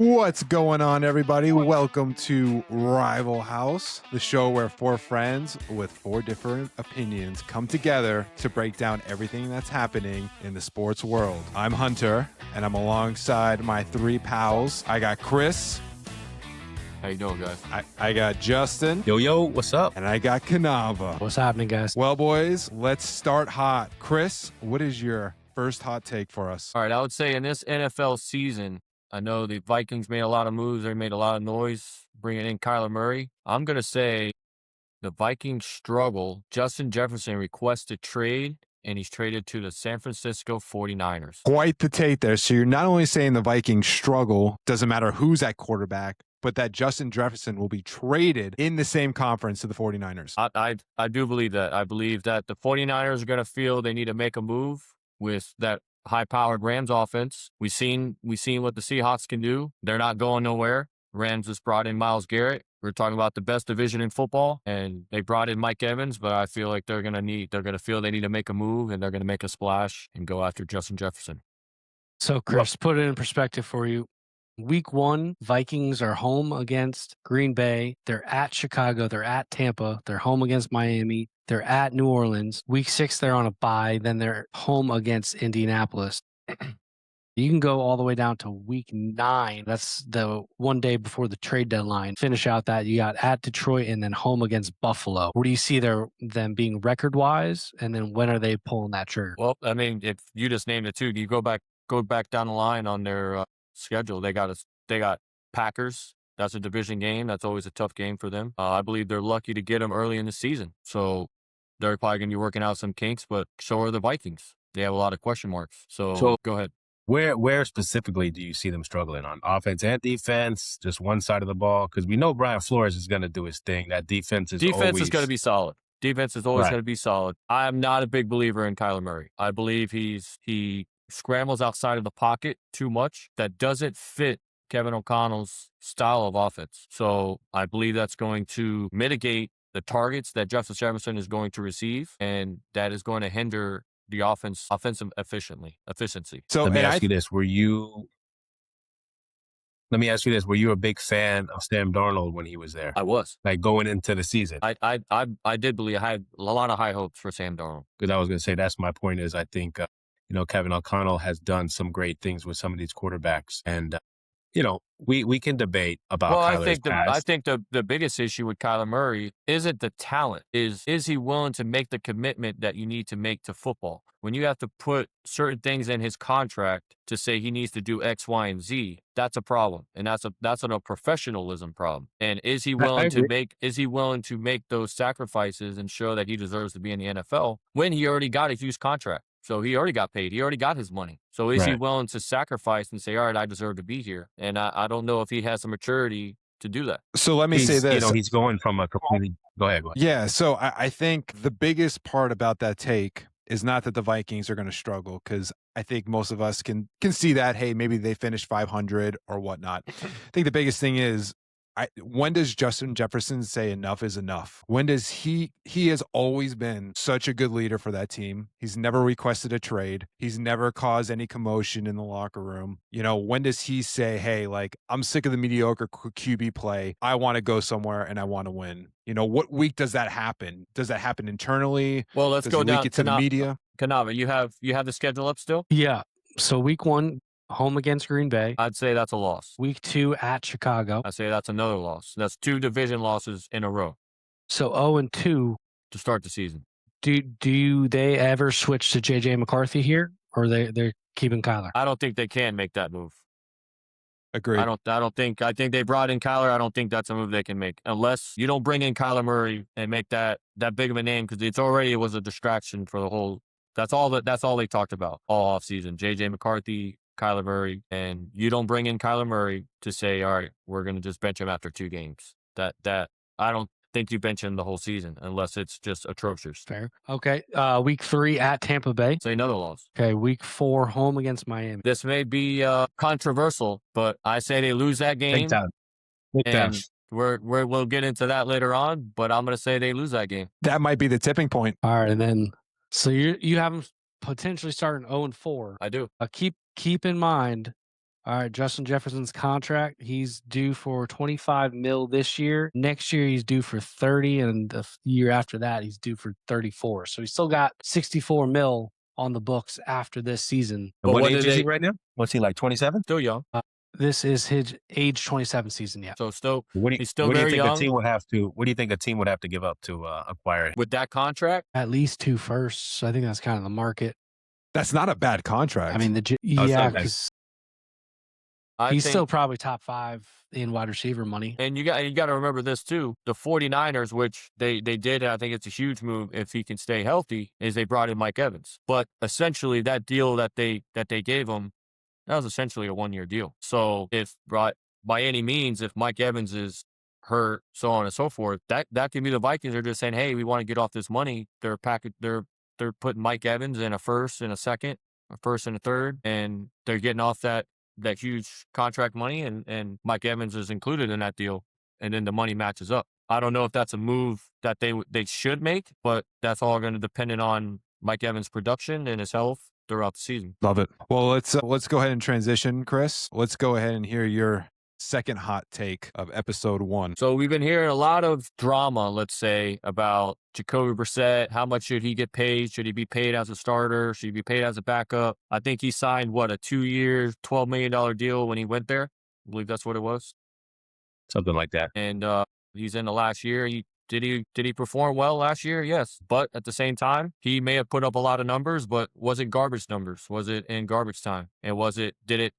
What's going on, everybody? Welcome to Rival House, the show where four friends with four different opinions come together to break down everything that's happening in the sports world. I'm Hunter, and I'm alongside my three pals. I got Chris. How you doing, guys? I got Justin. Yo, what's up? And I got Kanava. What's happening, guys? Well, boys, let's start hot. Chris, what is your first hot take for us? All right, I would say in this NFL season, I know the Vikings made a lot of moves. They made a lot of noise bringing in Kyler Murray. I'm going to say the Vikings struggle. Justin Jefferson requested trade, and he's traded to the San Francisco 49ers. Quite the take there. So you're not only saying the Vikings struggle, doesn't matter who's at quarterback, but that Justin Jefferson will be traded in the same conference to the 49ers. I do believe that. I believe that the 49ers are going to feel they need to make a move with that high-powered Rams offense. We've seen what the Seahawks can do. They're not going nowhere. Rams just brought in Myles Garrett. We're talking about the best division in football, and they brought in Mike Evans, but I feel like they're going to feel they need to make a move, and they're going to make a splash and go after Justin Jefferson. So, Chris, put it in perspective for you. Week 1, Vikings are home against Green Bay. They're at Chicago. They're at Tampa. They're home against Miami. They're at New Orleans. Week 6, they're on a bye. Then they're home against Indianapolis. You can go all the way down to week 9. That's the one day before the trade deadline. Finish out that you got at Detroit and then home against Buffalo. Where do you see them being record-wise? And then when are they pulling that trigger? Well, I mean, if you just named it too, you go back down the line on their schedule. They got Packers. That's a division game. That's always a tough game for them. I believe they're lucky to get them early in the season. So they're probably going to be working out some kinks, but so are the Vikings. They have a lot of question marks. So go ahead. Where specifically do you see them struggling on offense and defense? Just one side of the ball? Because we know Brian Flores is going to do his thing. That defense is going to be solid. Defense is always Right. going to be solid. I'm not a big believer in Kyler Murray. I believe he scrambles outside of the pocket too much. That doesn't fit Kevin O'Connell's style of offense. So I believe that's going to mitigate the targets that Justin Jefferson is going to receive, and that is going to hinder the offensive efficiency. So Let me ask you this. Were you a big fan of Sam Darnold when he was there? I was. Like going into the season? I did believe I had a lot of high hopes for Sam Darnold. Because I was going to say that's my point is I think, Kevin O'Connell has done some great things with some of these quarterbacks. And, we can debate about Kyler's past. I think the biggest issue with Kyler Murray isn't the talent. Is he willing to make the commitment that you need to make to football? When you have to put certain things in his contract to say he needs to do X, Y, and Z, that's a problem. And that's a professionalism problem. And is he willing to make those sacrifices and show that he deserves to be in the NFL when he already got a huge contract? So he already got paid. He already got his money. So is he willing to sacrifice and say, all right, I deserve to be here? And I don't know if he has the maturity to do that. So let me say this. He's going from a completely – go ahead. Yeah, so I think the biggest part about that take is not that the Vikings are going to struggle, because I think most of us can see that, hey, maybe they finished 500 or whatnot. I think the biggest thing is, when does Justin Jefferson say enough is enough? When does he has always been such a good leader for that team. He's never requested a trade. He's never caused any commotion in the locker room. When does he say, hey, like, I'm sick of the mediocre QB play. I want to go somewhere and I want to win. What week does that happen? Does that happen internally? Well, let's does go he down leak it to the media. Kanava, you have the schedule up still? Yeah. So week 1, home against Green Bay. I'd say that's a loss. Week 2 at Chicago. I'd say that's another loss. That's 2 division losses in a row So 0-2 to start the season. Do they ever switch to JJ McCarthy here, or they're keeping Kyler? I don't think they can make that move. Agreed. I think they brought in Kyler. I don't think that's a move they can make unless you don't bring in Kyler Murray and make that big of a name, because it was a distraction for the whole. That's all they talked about all offseason. JJ McCarthy, Kyler Murray, and you don't bring in Kyler Murray to say, all right, we're going to just bench him after 2 games. That I don't think you bench him the whole season unless it's just atrocious. Fair. Okay. Week 3 at Tampa Bay. Say another loss. Okay. Week 4 home against Miami. This may be controversial, but I say they lose that game. Big time. We'll get into that later on, but I'm going to say they lose that game. That might be the tipping point. All right. And then, so you have them potentially starting 0-4. I do. Keep in mind, All right, Justin Jefferson's contract, he's due for 25 mil this year. Next year, he's due for 30, and the year after that, he's due for 34. So he's still got 64 mil on the books after this season. But what what did age is he they- right now? What's he, like 27? Still young. This is his age 27 season, yeah. So still, What do you, he's still what do you very think young. a team would have to? What do you think a team would have to give up to acquire him? With that contract, At least 2 firsts. I think that's kind of the market. That's not a bad contract. I mean, it's yeah, not bad. because I he's think, still probably top 5 in wide receiver money. and you got to remember this too. The 49ers, which they did, I think it's a huge move if he can stay healthy, is they brought in Mike Evans. But essentially that deal that they gave him, that was essentially a 1-year deal. So if by any means, if Mike Evans is hurt, so on and so forth, that could be the Vikings are just saying, hey, we want to get off this money. They're putting Mike Evans in a first and a second, a first and a third, and they're getting off that huge contract money, and Mike Evans is included in that deal, and then the money matches up. I don't know if that's a move that they should make, but that's all going to depend on Mike Evans' production and his health throughout the season. Love it. Well, let's go ahead and transition, Chris. Let's go ahead and hear your second hot take of episode 1. So we've been hearing a lot of drama, let's say, about Jacoby Brissett. How much should he get paid? Should he be paid as a starter? Should he be paid as a backup? I think he signed, a 2-year, $12 million deal when he went there. I believe that's what it was. Something like that. And he's in the last year. Did he perform well last year? Yes. But at the same time, he may have put up a lot of numbers, but was it garbage numbers? Was it in garbage time? And did it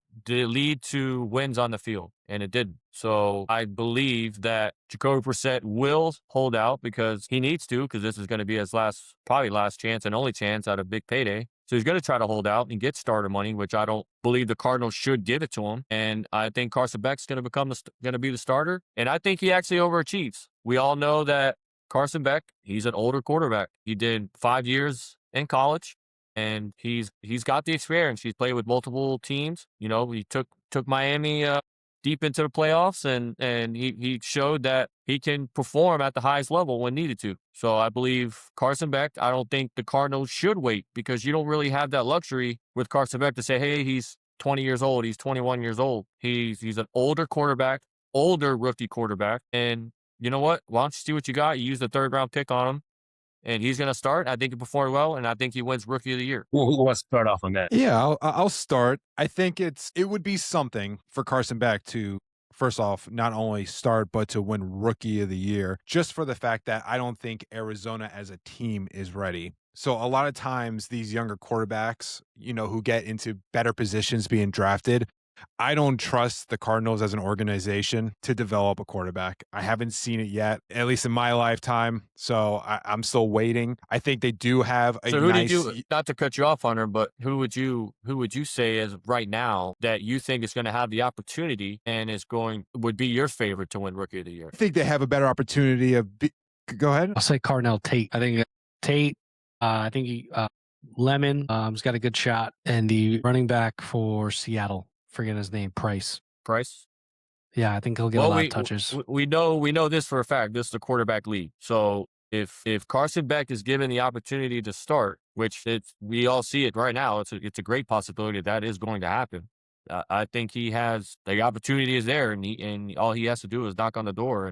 lead to wins on the field? And it didn't. So I believe that Jacoby Brissett will hold out because he needs to, because this is going to be his probably last chance and only chance at a big payday. So he's going to try to hold out and get starter money, which I don't believe the Cardinals should give it to him. And I think Carson Beck's going to be the starter. And I think he actually overachieves. We all know that Carson Beck, he's an older quarterback. He did 5 years in college, and he's got the experience. He's played with multiple teams. He took Miami deep into the playoffs, and he showed that he can perform at the highest level when needed to. So I believe Carson Beck, I don't think the Cardinals should wait, because you don't really have that luxury with Carson Beck to say, hey, he's 20 years old, he's 21 years old. He's an older quarterback, older rookie quarterback, and you know what? Why don't you see what you got? You use the 3rd-round pick on him, and he's going to start. I think he performed well, and I think he wins Rookie of the Year. Who wants to start off on that? Yeah, I'll start. I think it would be something for Carson Beck to, first off, not only start, but to win Rookie of the Year, just for the fact that I don't think Arizona as a team is ready. So a lot of times these younger quarterbacks, who get into better positions being drafted, I don't trust the Cardinals as an organization to develop a quarterback. I haven't seen it yet, at least in my lifetime. So I'm still waiting. I think they do have a not to cut you off, Hunter, but who would you say as right now that you think is going to have the opportunity and would be your favorite to win Rookie of the Year? I think they have a better opportunity go ahead. I'll say Carnell Tate. I think Tate, Lemon has got a good shot. And the running back for Seattle, forget his name, Price. Yeah, I think he'll get a lot of touches. We know this for a fact. This is the quarterback league. So if Carson Beck is given the opportunity to start, which we all see it right now, it's a great possibility that is going to happen. I think he has the opportunity is there, and all he has to do is knock on the door,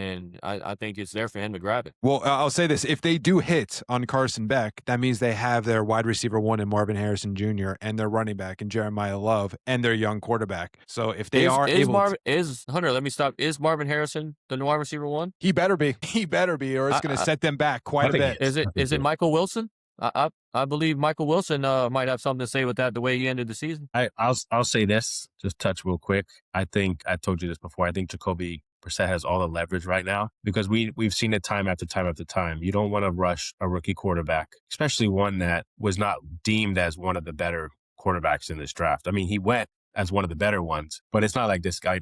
and I think it's there for him to grab it. Well, I'll say this. If they do hit on Carson Beck, that means they have their wide receiver 1 in Marvin Harrison Jr. and their running back in Jeremiah Love and their young quarterback. So if they Hunter, let me stop. Is Marvin Harrison the wide receiver 1? He better be. He better be, or it's going to set them back quite a bit. Is it Michael Wilson? I believe Michael Wilson might have something to say with that, the way he ended the season. I'll say this, just touch real quick. I think I told you this before. I think Jacoby Brissett has all the leverage right now, because we've seen it time after time after time. You don't want to rush a rookie quarterback, especially one that was not deemed as one of the better quarterbacks in this draft. I mean, he went as one of the better ones, but it's not like this guy,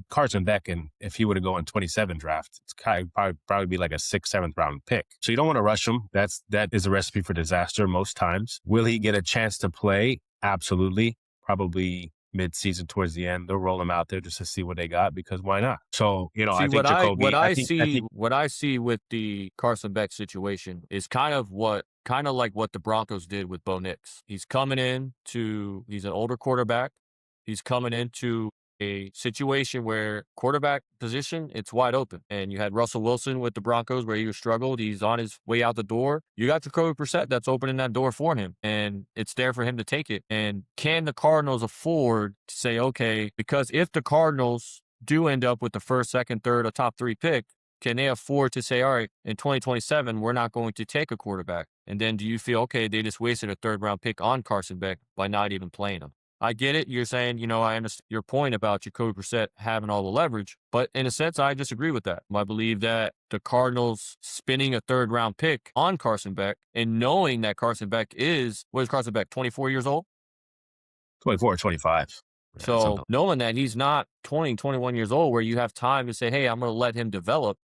Carson Beck, and if he were to go in 27 draft, it's probably be like a 6th, 7th round pick. So you don't want to rush him. That is a recipe for disaster most times. Will he get a chance to play? Absolutely. Probably mid-season towards the end, they'll roll him out there just to see what they got, because why not? So, I think Jacoby... What I see with the Carson Beck situation is kind of like what the Broncos did with Bo Nix. He's coming in he's an older quarterback. He's coming into a situation where quarterback position, it's wide open. And you had Russell Wilson with the Broncos where he struggled. He's on his way out the door. You got Jacoby Brissett that's opening that door for him, and it's there for him to take it. And can the Cardinals afford to say, okay, because if the Cardinals do end up with the first, second, third, or top 3 pick, can they afford to say, all right, in 2027, we're not going to take a quarterback? And then do you feel, okay, they just wasted a 3rd-round pick on Carson Beck by not even playing him? I get it. You're saying, I understand your point about Jacoby Brissett having all the leverage, but in a sense, I disagree with that. I believe that the Cardinals spending a 3rd-round pick on Carson Beck and knowing that Carson Beck what is Carson Beck, 24 years old? 24, 25. Yeah, so knowing that he's not 20, 21 years old, where you have time to say, hey, I'm going to let him develop.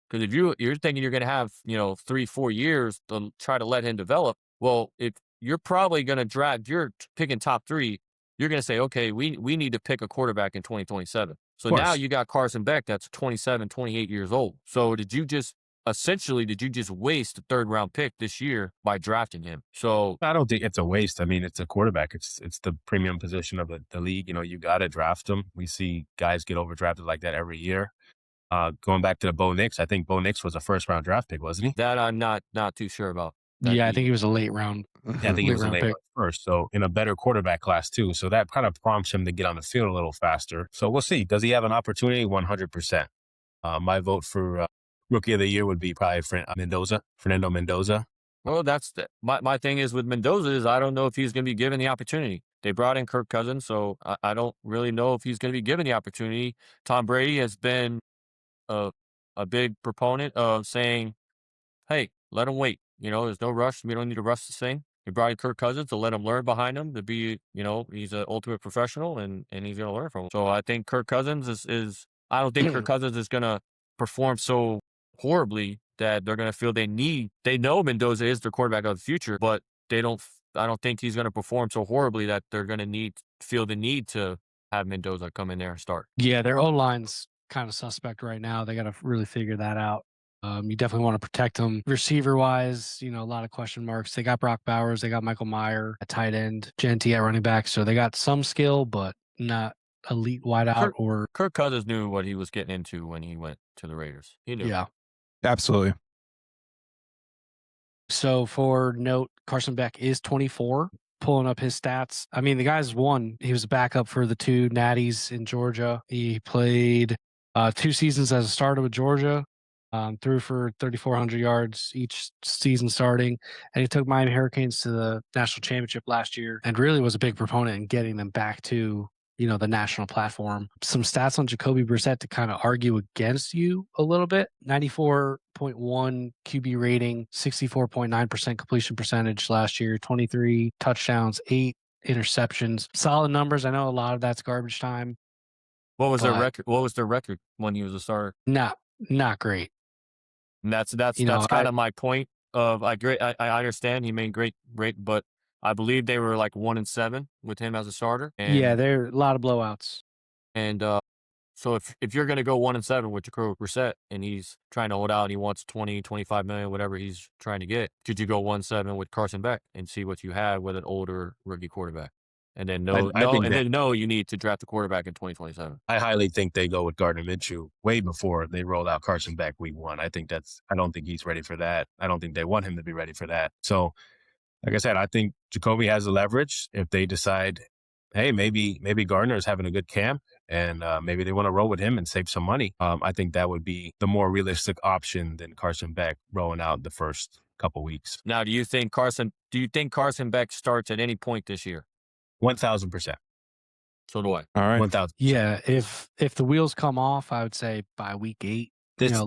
Because if you're thinking you're going to have, 3-4 years to try to let him develop, well, if you're probably going to draft, you're picking top 3, you're going to say, okay, we need to pick a quarterback in 2027. So now you got Carson Beck that's 27, 28 years old. So did you just waste a 3rd-round pick this year by drafting him? So I don't think it's a waste. I mean, it's a quarterback. It's the premium position of the league. You got to draft him. We see guys get overdrafted like that every year. Going back to the Bo Nix, I think Bo Nix was a 1st-round draft pick, wasn't he? That I'm not too sure about. I think he was a late round. Yeah, I think he was a late round first. So in a better quarterback class too. So that kind of prompts him to get on the field a little faster. So we'll see. Does he have an opportunity? 100%. My vote for Rookie of the Year would be probably Fernando Mendoza. Well, that's my thing is with Mendoza is I don't know if he's going to be given the opportunity. They brought in Kirk Cousins, so I don't really know if he's going to be given the opportunity. Tom Brady has been a big proponent of saying, hey, let him wait. There's no rush. We don't need to rush this thing. He brought in Kirk Cousins to let him learn behind him to be, he's an ultimate professional and he's going to learn from him. So I think Kirk Cousins I don't think Kirk Cousins is going to perform so horribly that they're going to feel they know Mendoza is their quarterback of the future, but I don't think he's going to perform so horribly that they're going to feel the need to have Mendoza come in there and start. Yeah, their O-line's kind of suspect right now. They got to really figure that out. You definitely want to protect them. Receiver-wise, a lot of question marks. They got Brock Bowers. They got Michael Mayer at tight end, Genty at running back. So they got some skill, but not elite wideout. Kirk Cousins knew what he was getting into when he went to the Raiders. He knew. Yeah. Absolutely. So for note, Carson Beck is 24. Pulling up his stats. I mean, the guy's won. He was a backup for the 2 Natties in Georgia. He played 2 seasons as a starter with Georgia. Threw for 3,400 yards each season starting, and he took Miami Hurricanes to the national championship last year and really was a big proponent in getting them back to, the national platform. Some stats on Jacoby Brissett to kind of argue against you a little bit. 94.1 QB rating, 64.9% completion percentage last year, 23 touchdowns, 8 interceptions. Solid numbers. I know a lot of that's garbage time. What was their record? What was their record when he was a starter? Not great. And that's kind of my point of I understand he made great, but I believe they were like 1-7 with him as a starter. And, yeah, there are a lot of blowouts. And so if you're going to go 1-7 with Jacoby Brissett and he's trying to hold out and he wants 20, 25 million, whatever he's trying to get, could you go 1-7 with Carson Beck and see what you have with an older rookie quarterback? And then you need to draft a quarterback in 2027. I highly think they go with Gardner Minshew way before they rolled out Carson Beck week 1. I don't think he's ready for that. I don't think they want him to be ready for that. So, like I said, I think Jacoby has the leverage if they decide, hey, maybe Gardner is having a good camp and maybe they want to roll with him and save some money. I think that would be the more realistic option than Carson Beck rolling out the first couple weeks. Now, do you think Carson Beck starts at any point this year? 1,000%. So do I. All right. 1,000. Yeah, if the wheels come off, I would say by week 8. This is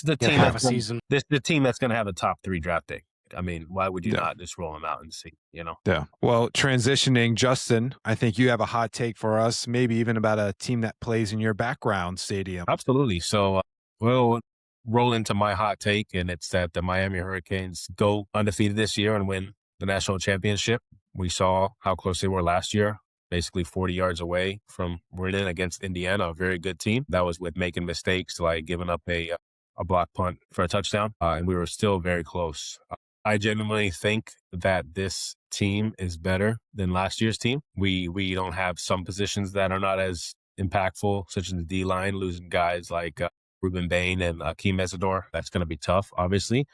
the team half a season. This is the team that's going to have a top 3 draft pick. I mean, why would you not just roll them out and see, Yeah. Well, transitioning, Justin, I think you have a hot take for us, maybe even about a team that plays in your background stadium. Absolutely. So we'll roll into my hot take, and it's that the Miami Hurricanes go undefeated this year and win the national championship. We saw how close they were last year, basically 40 yards away from winning against Indiana, a very good team. That was with making mistakes, like giving up a block punt for a touchdown, and we were still very close. I genuinely think that this team is better than last year's team. We don't have some positions that are not as impactful, such as the D line, losing guys like Ruben Bain and Akeem Mesidor. That's going to be tough, obviously.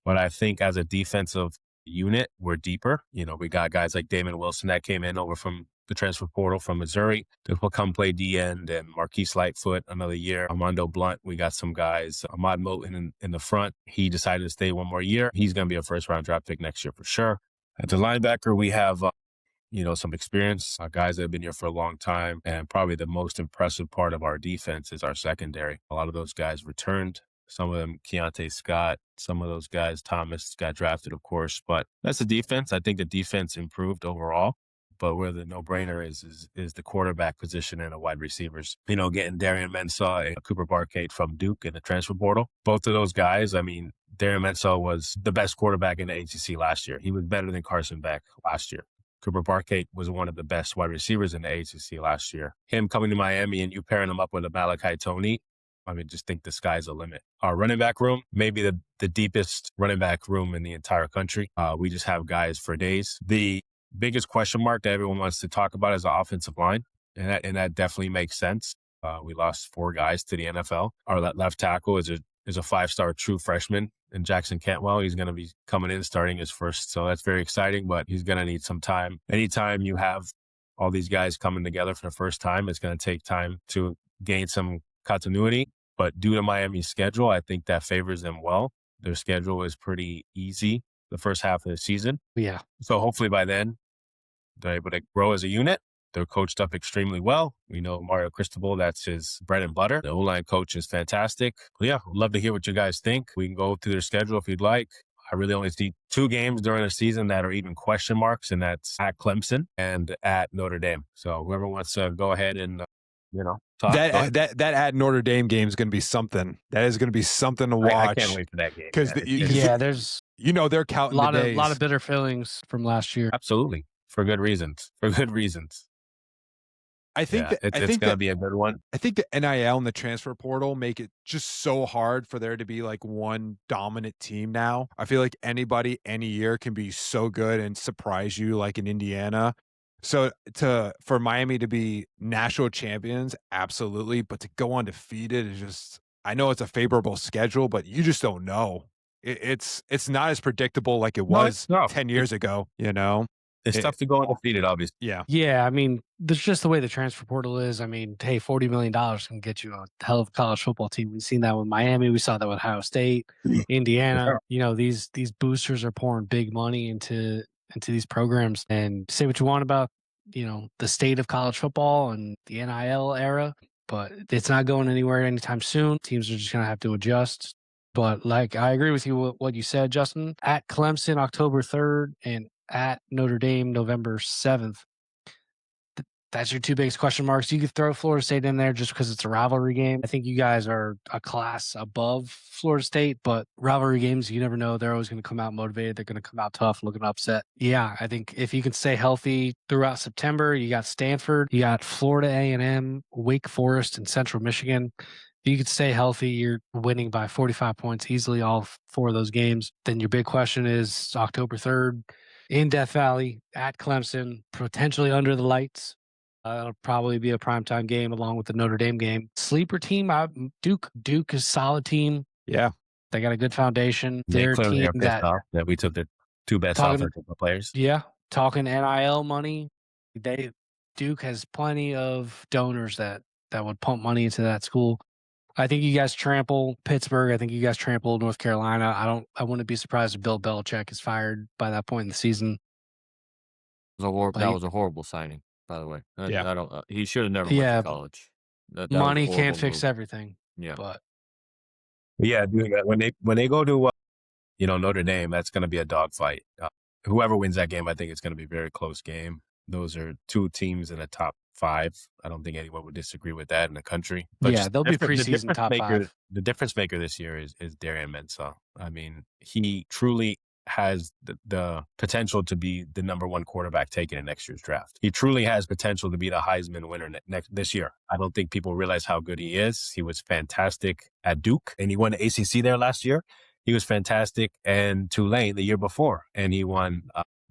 But I think as a defensive unit, we're deeper. You know, we got guys like Damon Wilson that came in over from the transfer portal from Missouri to come play D end, and Marquise Lightfoot another year. Armando Blunt, we got some guys. Ahmad Moten in the front. He decided to stay one more year. He's going to be a first round draft pick next year for sure. At the linebacker, we have some experience, guys that have been here for a long time. And probably the most impressive part of our defense is our secondary. A lot of those guys returned. Some of them, Keontae Scott, some of those guys, Thomas got drafted, of course. But that's the defense. I think the defense improved overall. But where the no-brainer is the quarterback position and the wide receivers. You know, getting Darian Mensah and Cooper Barkade from Duke in the transfer portal. Both of those guys, I mean, Darian Mensah was the best quarterback in the ACC last year. He was better than Carson Beck last year. Cooper Barkade was one of the best wide receivers in the ACC last year. Him coming to Miami and you pairing him up with a Malachi Tony, I mean, just think the sky's the limit. Our running back room, maybe the deepest running back room in the entire country. We just have guys for days. The biggest question mark that everyone wants to talk about is the offensive line, and that definitely makes sense. We lost 4 guys to the NFL. Our left tackle is a 5-star true freshman in Jackson Cantwell. He's going to be coming in starting his first, so that's very exciting, but he's going to need some time. Anytime you have all these guys coming together for the first time, it's going to take time to gain some continuity. But due to Miami's schedule, I think that favors them well. Their schedule is pretty easy the first half of the season. Yeah. So hopefully by then, they're able to grow as a unit. They're coached up extremely well. We know Mario Cristobal, that's his bread and butter. The O-line coach is fantastic. But yeah, I'd love to hear what you guys think. We can go through their schedule if you'd like. I really only see 2 games during the season that are even question marks, and that's at Clemson and at Notre Dame. So whoever wants to go ahead and, talk. That at Notre Dame game is going to be something. That is going to be something to watch. I can't wait for that game. Because there's they're counting a the days. lot of bitter feelings from last year. Absolutely. For good reasons. I think it's going to be a good one. I think the NIL and the transfer portal make it just so hard for there to be like one dominant team now. I feel like anybody any year can be so good and surprise you, like in Indiana. So for Miami to be national champions, absolutely, but to go undefeated is just, I know it's a favorable schedule, but you just don't know. It's not as predictable like it was 10 years ago, It's tough to go undefeated, obviously. Yeah. Yeah, I mean, there's just the way the transfer portal is. I mean, hey, $40 million can get you a hell of a college football team. We've seen that with Miami. We saw that with Ohio State, Indiana. These boosters are pouring big money into these programs. And say what you want about, the state of college football and the NIL era, but it's not going anywhere anytime soon. Teams are just going to have to adjust. But like, I agree with you with what you said, Justin. At Clemson, October 3rd, and at Notre Dame, November 7th. That's your 2 biggest question marks. You could throw Florida State in there just because it's a rivalry game. I think you guys are a class above Florida State, but rivalry games, you never know. They're always going to come out motivated. They're going to come out tough, looking upset. Yeah, I think if you can stay healthy throughout September, you got Stanford, you got Florida A&M, Wake Forest, and Central Michigan. If you could stay healthy, you're winning by 45 points easily all 4 of those games. Then your big question is October 3rd in Death Valley at Clemson, potentially under the lights. It'll probably be a primetime game along with the Notre Dame game. Sleeper team, Duke. Duke is a solid team. Yeah. They got a good foundation. They're a team that we took the 2 best offensive players. Yeah. Talking NIL money. Duke has plenty of donors that would pump money into that school. I think you guys trample Pittsburgh. I think you guys trample North Carolina. I wouldn't be surprised if Bill Belichick is fired by that point in the season. That was a horrible signing, by the way. Yeah. He should have never went to college. That money can't fix everything. Yeah. But yeah, dude, when they go to Notre Dame, that's going to be a dogfight. Whoever wins that game, I think it's going to be a very close game. Those are 2 teams in the top 5. I don't think anyone would disagree with that in the country. But yeah, they'll be preseason top 5. The difference maker this year is Darian Mensah. I mean, he truly has the potential to be the number 1 quarterback taken in next year's draft. He truly has potential to be the Heisman winner this year. I don't think people realize how good he is. He was fantastic at Duke, and he won the ACC there last year. he was fantastic. And Tulane the year before, and he won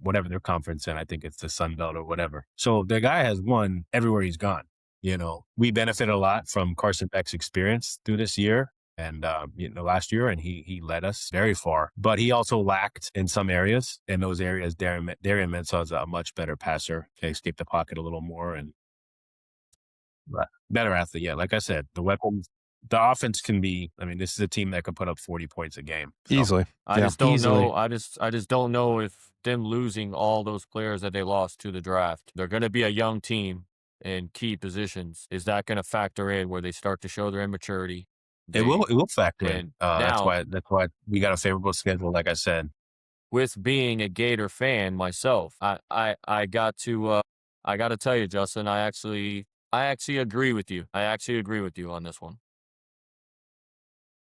whatever their conference, and I think it's the Sun Belt or whatever. So the guy has won everywhere he's gone. We benefited a lot from Carson Beck's experience through this year and last year, and he led us very far. But he also lacked in some areas. In those areas, Darian Mensah is a much better passer. Can escape the pocket a little more and better athlete. Yeah, like I said, the weapons, the offense can be. I mean, this is a team that could put up 40 points a game Easily. I just don't know. I just don't know if them losing all those players that they lost to the draft, they're going to be a young team in key positions. Is that going to factor in where they start to show their immaturity? It will factor in. and That's now- why we got a favorable schedule. Like I said, With being a Gator fan myself, I got to tell you, Justin, I actually agree with you. I actually agree with you on this one.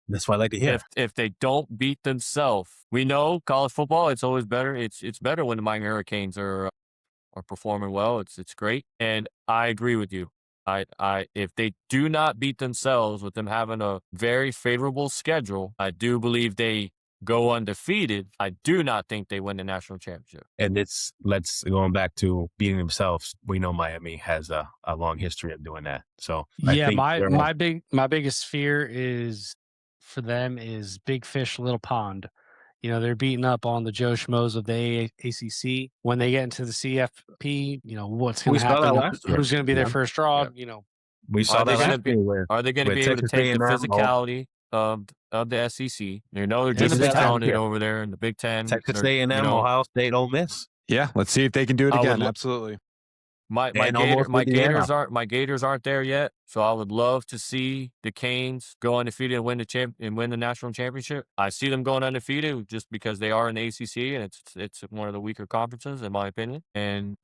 that's why I like to hear. If they don't beat themselves, we know college football. It's always better. It's better when the Miami Hurricanes are performing well. It's great, and I agree with you. If they do not beat themselves with them having a very favorable schedule, I do believe they go undefeated. I do not think they win the national championship. And let's going back to beating themselves. We know Miami has a long history of doing that. So I Yeah, think my biggest fear is for them is big fish, little pond. They're beating up on the Joe Schmoes of the ACC. When they get into the CFP, what's going We to saw that happen? last year. Who's going to be their Yeah. first draw? we saw Are they that gonna last be- year where Are they going to With be able to Texas take the A&M, physicality of the SEC? They're Texas just as A&M, talented yeah. over there in the Big Ten. Texas They're, A&M, Ohio State, Ole Miss. Yeah, let's see if they can do it I would again. lo- Absolutely. My And almost Indiana. Gators aren't there yet, so I would love to see the Canes go undefeated and win the national championship. I see them going undefeated just because they are in the ACC and it's one of the weaker conferences in my opinion.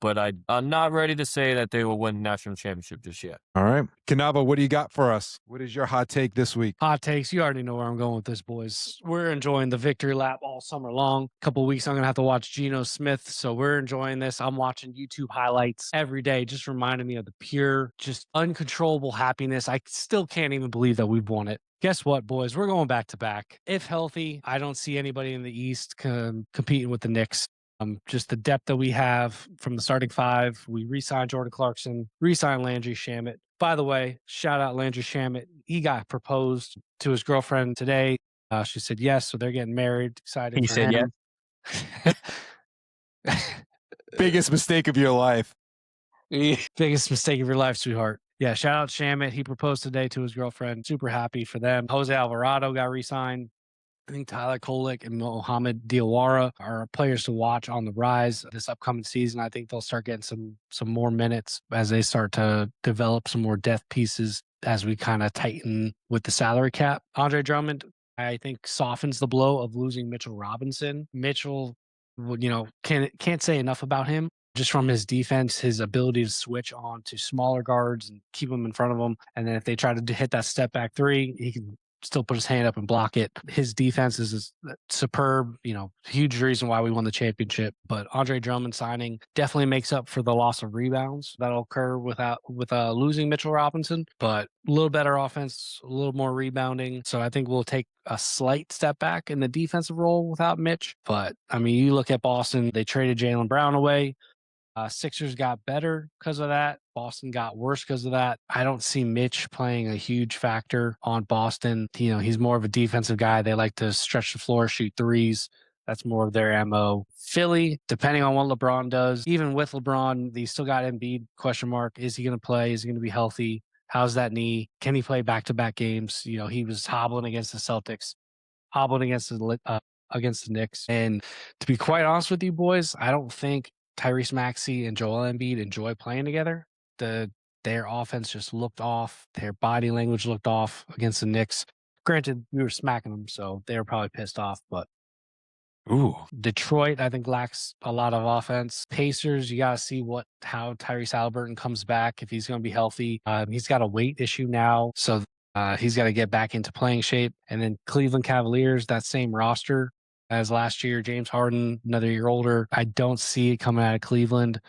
But I'm not ready to say that they will win the national championship just yet. All right. Kanava, what do you got for us? What is your hot take this week? Hot takes. You already know where I'm going with this, boys. We're enjoying the victory lap all summer long. A couple weeks, I'm going to have to watch Geno Smith. So we're enjoying this. I'm watching YouTube highlights every day, just reminding me of the pure, just uncontrollable happiness. I still can't even believe that we've won it. Guess what, boys? We're going back to back. If healthy, I don't see anybody in the East competing with the Knicks. Just the depth that we have from the starting five. We re-signed Jordan Clarkson, re-signed Landry Shamet. By the way, shout out Landry Shamet. He got proposed to his girlfriend today. She said yes, so they're getting married. Excited He for said him. Biggest mistake of your life. Biggest mistake of your life, sweetheart. Yeah, shout out Shamet. He proposed today to his girlfriend. Super happy for them. Jose Alvarado got re-signed. I think Tyler Kolek and Mohamed Diawara are players to watch on the rise this upcoming season. I think they'll start getting some more minutes as they start to develop some more depth pieces as we kind of tighten with the salary cap. Andre Drummond, I think, softens the blow of losing Mitchell Robinson. Mitchell, can't say enough about him. Just from his defense, his ability to switch on to smaller guards and keep them in front of them. And then if they try to hit that step back three, he can still put his hand up and block it. His defense is superb, huge reason why we won the championship. But Andre Drummond signing definitely makes up for the loss of rebounds that'll occur with losing Mitchell Robinson. But a little better offense, a little more rebounding. So I think we'll take a slight step back in the defensive role without Mitch. But I mean, you look at Boston, they traded Jaylen Brown away. Sixers got better because of that. Boston got worse because of that. I don't see Mitch playing a huge factor on Boston. He's more of a defensive guy. They like to stretch the floor, shoot threes. That's more of their MO. Philly, depending on what LeBron does, even with LeBron, they still got Embiid, question mark. Is he going to play? Is he going to be healthy? How's that knee? Can he play back-to-back games? He was hobbling against the Celtics, hobbling against the Knicks. And to be quite honest with you, boys, I don't think Tyrese Maxey and Joel Embiid enjoy playing together. Their offense just looked off. Their body language looked off against the Knicks. Granted, we were smacking them, so they were probably pissed off. But Detroit, I think, lacks a lot of offense. Pacers, you got to see how Tyrese Halliburton comes back, if he's going to be healthy. He's got a weight issue now, so he's got to get back into playing shape. And then Cleveland Cavaliers, that same roster as last year. James Harden, another year older. I don't see it coming out of Cleveland.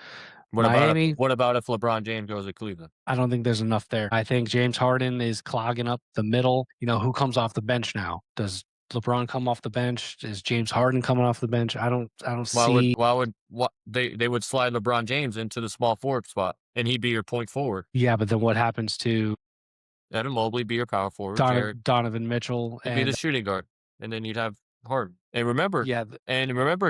Miami. What about if LeBron James goes to Cleveland? I don't think there's enough there. I think James Harden is clogging up the middle. Who comes off the bench now? Does LeBron come off the bench? Is James Harden coming off the bench? I don't see. They would slide LeBron James into the small forward spot and he'd be your point forward. Yeah, but then what happens to Evan Mobley be your power forward. Jared Donovan Mitchell would be the and shooting guard, and then you'd have Harden. And remember, yeah,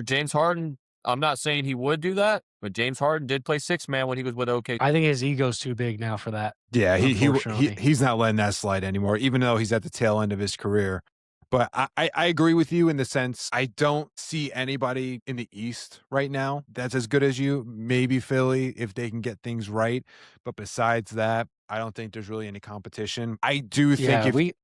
James Harden. I'm not saying he would do that, but James Harden did play 6-man when he was with OKC. I think his ego's too big now for that. Yeah, Unfortunately. he's not letting that slide anymore, even though he's at the tail end of his career. But I agree with you in the sense I don't see anybody in the East right now that's as good as you. Maybe Philly if they can get things right. But besides that, I don't think there's really any competition. I do think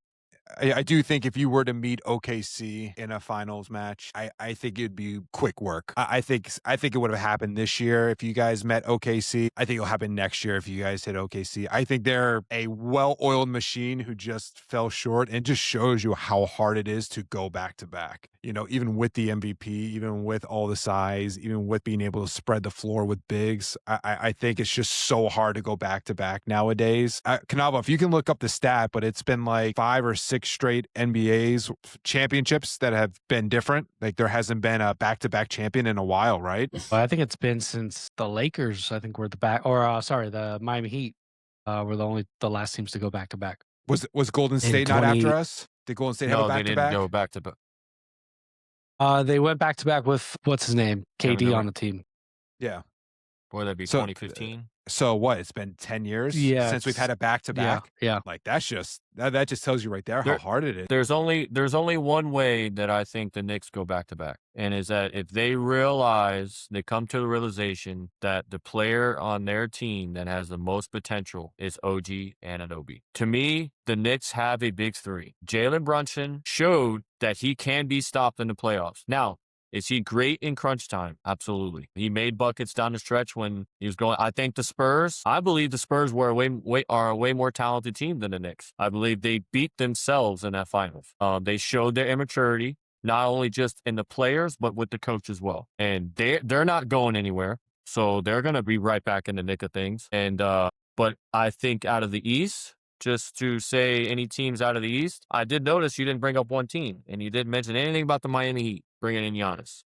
I do think if you were to meet OKC in a finals match, I think it'd be quick work. I think it would have happened this year if you guys met OKC. I think it'll happen next year if you guys hit OKC. I think they're a well-oiled machine who just fell short, and just shows you how hard it is to go back to back. You know, even with the MVP, even with all the size, even with being able to spread the floor with bigs, I think it's just so hard to go back to back nowadays. Canavo, if you can look up the stat, but it's been like 5 or 6 straight NBA's championships that have been different. Like there hasn't been a back-to-back champion in a while, right? Well, I think it's been since the Lakers. I think were the Miami Heat were the last teams to go back to back. Was Golden State not after us? Did Golden State have a back-to-back? No, they didn't go back to back. They went back to back with what's his name, KD on the team. Yeah. Boy, that'd be 2015. So what? It's been 10 years since we've had a back-to-back. Yeah. Like that's just that just tells you right there how hard it is. There's only one way that I think the Knicks go back to back, and is that if they come to the realization that the player on their team that has the most potential is OG Anunoby. To me, the Knicks have a big three. Jalen Brunson showed that he can be stopped in the playoffs. Now, is he great in crunch time? Absolutely. He made buckets down the stretch when he was going. I believe the Spurs were a way more talented team than the Knicks. I believe they beat themselves in that finals. They showed their immaturity, not only just in the players, but with the coach as well. And they're not going anywhere. So they're going to be right back in the nick of things. And but I think out of the East, just to say any teams out of the East, I did notice you didn't bring up one team, and you didn't mention anything about the Miami Heat bringing in Giannis.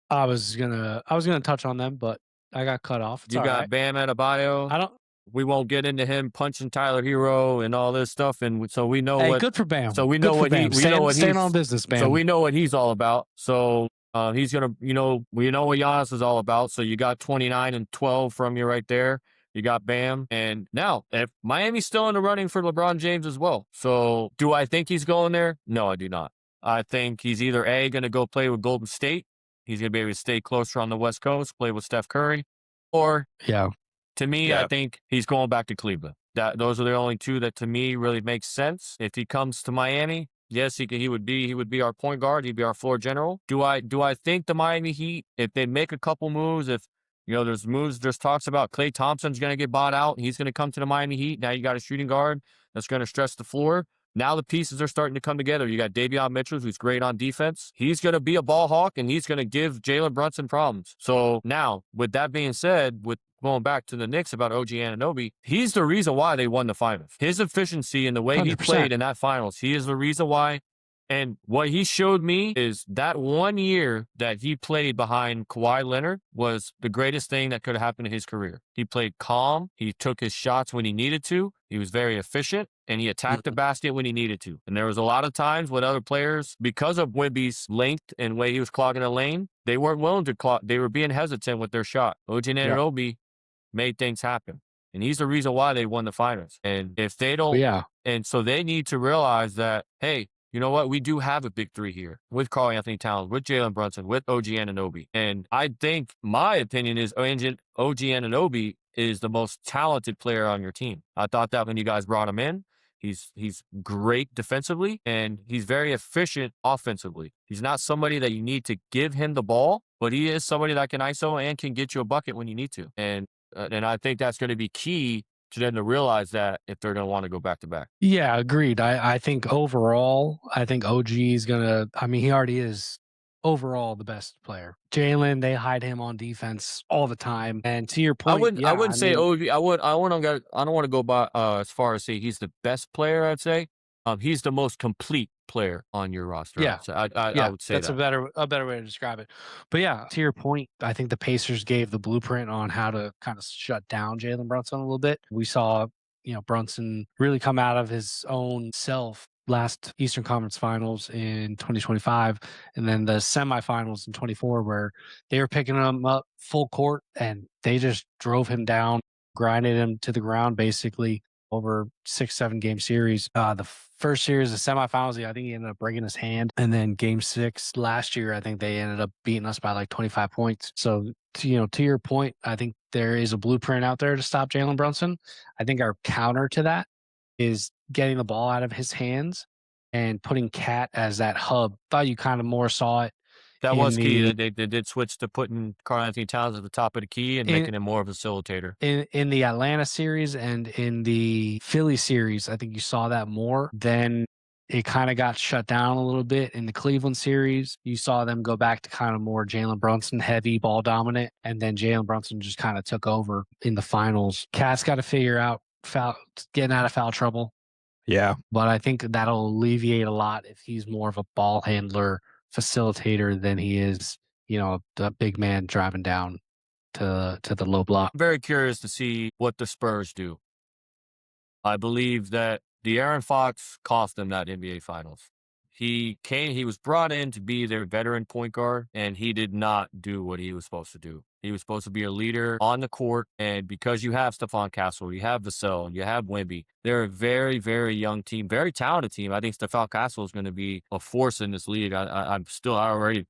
I was gonna touch on them, but I got cut off. It's you got right. Bam Adebayo. We won't get into him punching Tyler Hero and all this stuff, and so we know what. Good for Bam. So we know what staying on business, Bam. So we know what he's all about. So he's gonna, we know what Giannis is all about. So you got 29 and 12 from you right there. You got Bam. And now, if Miami's still in the running for LeBron James as well. So do I think he's going there? No, I do not. I think he's either A, going to go play with Golden State. He's going to be able to stay closer on the West Coast, play with Steph Curry. Or, to me, I think he's going back to Cleveland. Those are the only two that, to me, really make sense. If he comes to Miami, yes, he would be our point guard. He'd be our floor general. Do I think the Miami Heat, if they make a couple moves, if there's talks about Klay Thompson's going to get bought out. He's going to come to the Miami Heat. Now you got a shooting guard that's going to stretch the floor. Now the pieces are starting to come together. You got Davion Mitchell, who's great on defense. He's going to be a ball hawk, and he's going to give Jalen Brunson problems. So now, with that being said, with going back to the Knicks about OG Anunoby, he's the reason why they won the finals. His efficiency and the way 100%. He played in that finals, he is the reason why. And what he showed me is that 1 year that he played behind Kawhi Leonard was the greatest thing that could have happened in his career. He played calm. He took his shots when he needed to. He was very efficient, and he attacked the basket when he needed to. And there was a lot of times when other players, because of Wemby's length and way he was clogging the lane, they weren't willing to clog. They were being hesitant with their shot. OG Anunoby made things happen. And he's the reason why they won the finals. And if they don't, and so they need to realize that, hey, you know what? We do have a big three here with Karl-Anthony Towns, with Jalen Brunson, with OG Anunoby. And I think my opinion is OG Anunoby is the most talented player on your team. I thought that when you guys brought him in. He's great defensively, and he's very efficient offensively. He's not somebody that you need to give him the ball, but he is somebody that can ISO and can get you a bucket when you need to. And I think that's going to be key to them to realize that if they're going to want to go back to back. Yeah, agreed. I think overall, OG is going to, he already is overall the best player. Jalen, they hide him on defense all the time. And to your point, I wouldn't say OG. I don't want to go by as far as say he's the best player, I'd say. He's the most complete player on your roster. Yeah. I Yeah, would say that's that. a better way to describe it. But yeah, to your point, I think the Pacers gave the blueprint on how to kind of shut down Jalen Brunson a little bit. We saw, Brunson really come out of his own self last Eastern Conference Finals in 2025, and then the semifinals in 24, where they were picking him up full court and they just drove him down, grinded him to the ground basically over 6-7 game series. The first series, the semifinals, I think he ended up breaking his hand. And then game 6 last year, I think they ended up beating us by like 25 points. So, to your point, I think there is a blueprint out there to stop Jalen Brunson. I think our counter to that is getting the ball out of his hands and putting Cat as that hub. Thought you kind of more saw it. That in was key. the- They did switch to putting Karl Anthony Towns at the top of the key and making him more of a facilitator. In the Atlanta series and in the Philly series, I think you saw that more. Then it kind of got shut down a little bit in the Cleveland series. You saw them go back to kind of more Jalen Brunson heavy, ball dominant, and then Jalen Brunson just kind of took over in the finals. Cat's got to figure out getting out of foul trouble, Yeah. but I think that'll alleviate a lot if he's more of a ball handler, facilitator than he is, a big man driving down to the low block. I'm very curious to see what the Spurs do. I believe that De'Aaron Fox cost them that NBA Finals. He was brought in to be their veteran point guard, and he did not do what he was supposed to do. He was supposed to be a leader on the court, and because you have Stephon Castle, you have Vassell, you have Wemby, they're a very, very young team, very talented team. I think Stephon Castle is going to be a force in this league. I love Dylan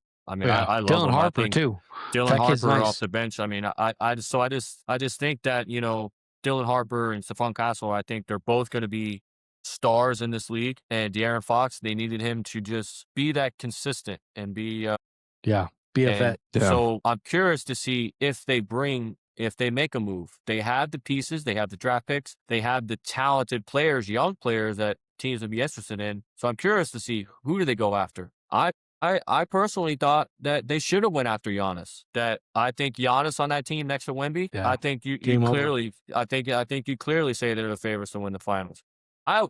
him. Harper too. Dylan That kid's Harper nice. off the bench. I mean, I just think that, Dylan Harper and Stephon Castle, I think they're both going to be stars in this league. And De'Aaron Fox, they needed him to just be that consistent and be Be a vet. Yeah. So I'm curious to see if they make a move. They have the pieces, they have the draft picks, they have the talented players, young players that teams would be interested in. So I'm curious to see who do they go after. I personally thought that they should have went after Giannis. That I think Giannis on that team next to Wemby. Yeah. I think you Game over. clearly. I think you clearly say they're the favorites to win the finals.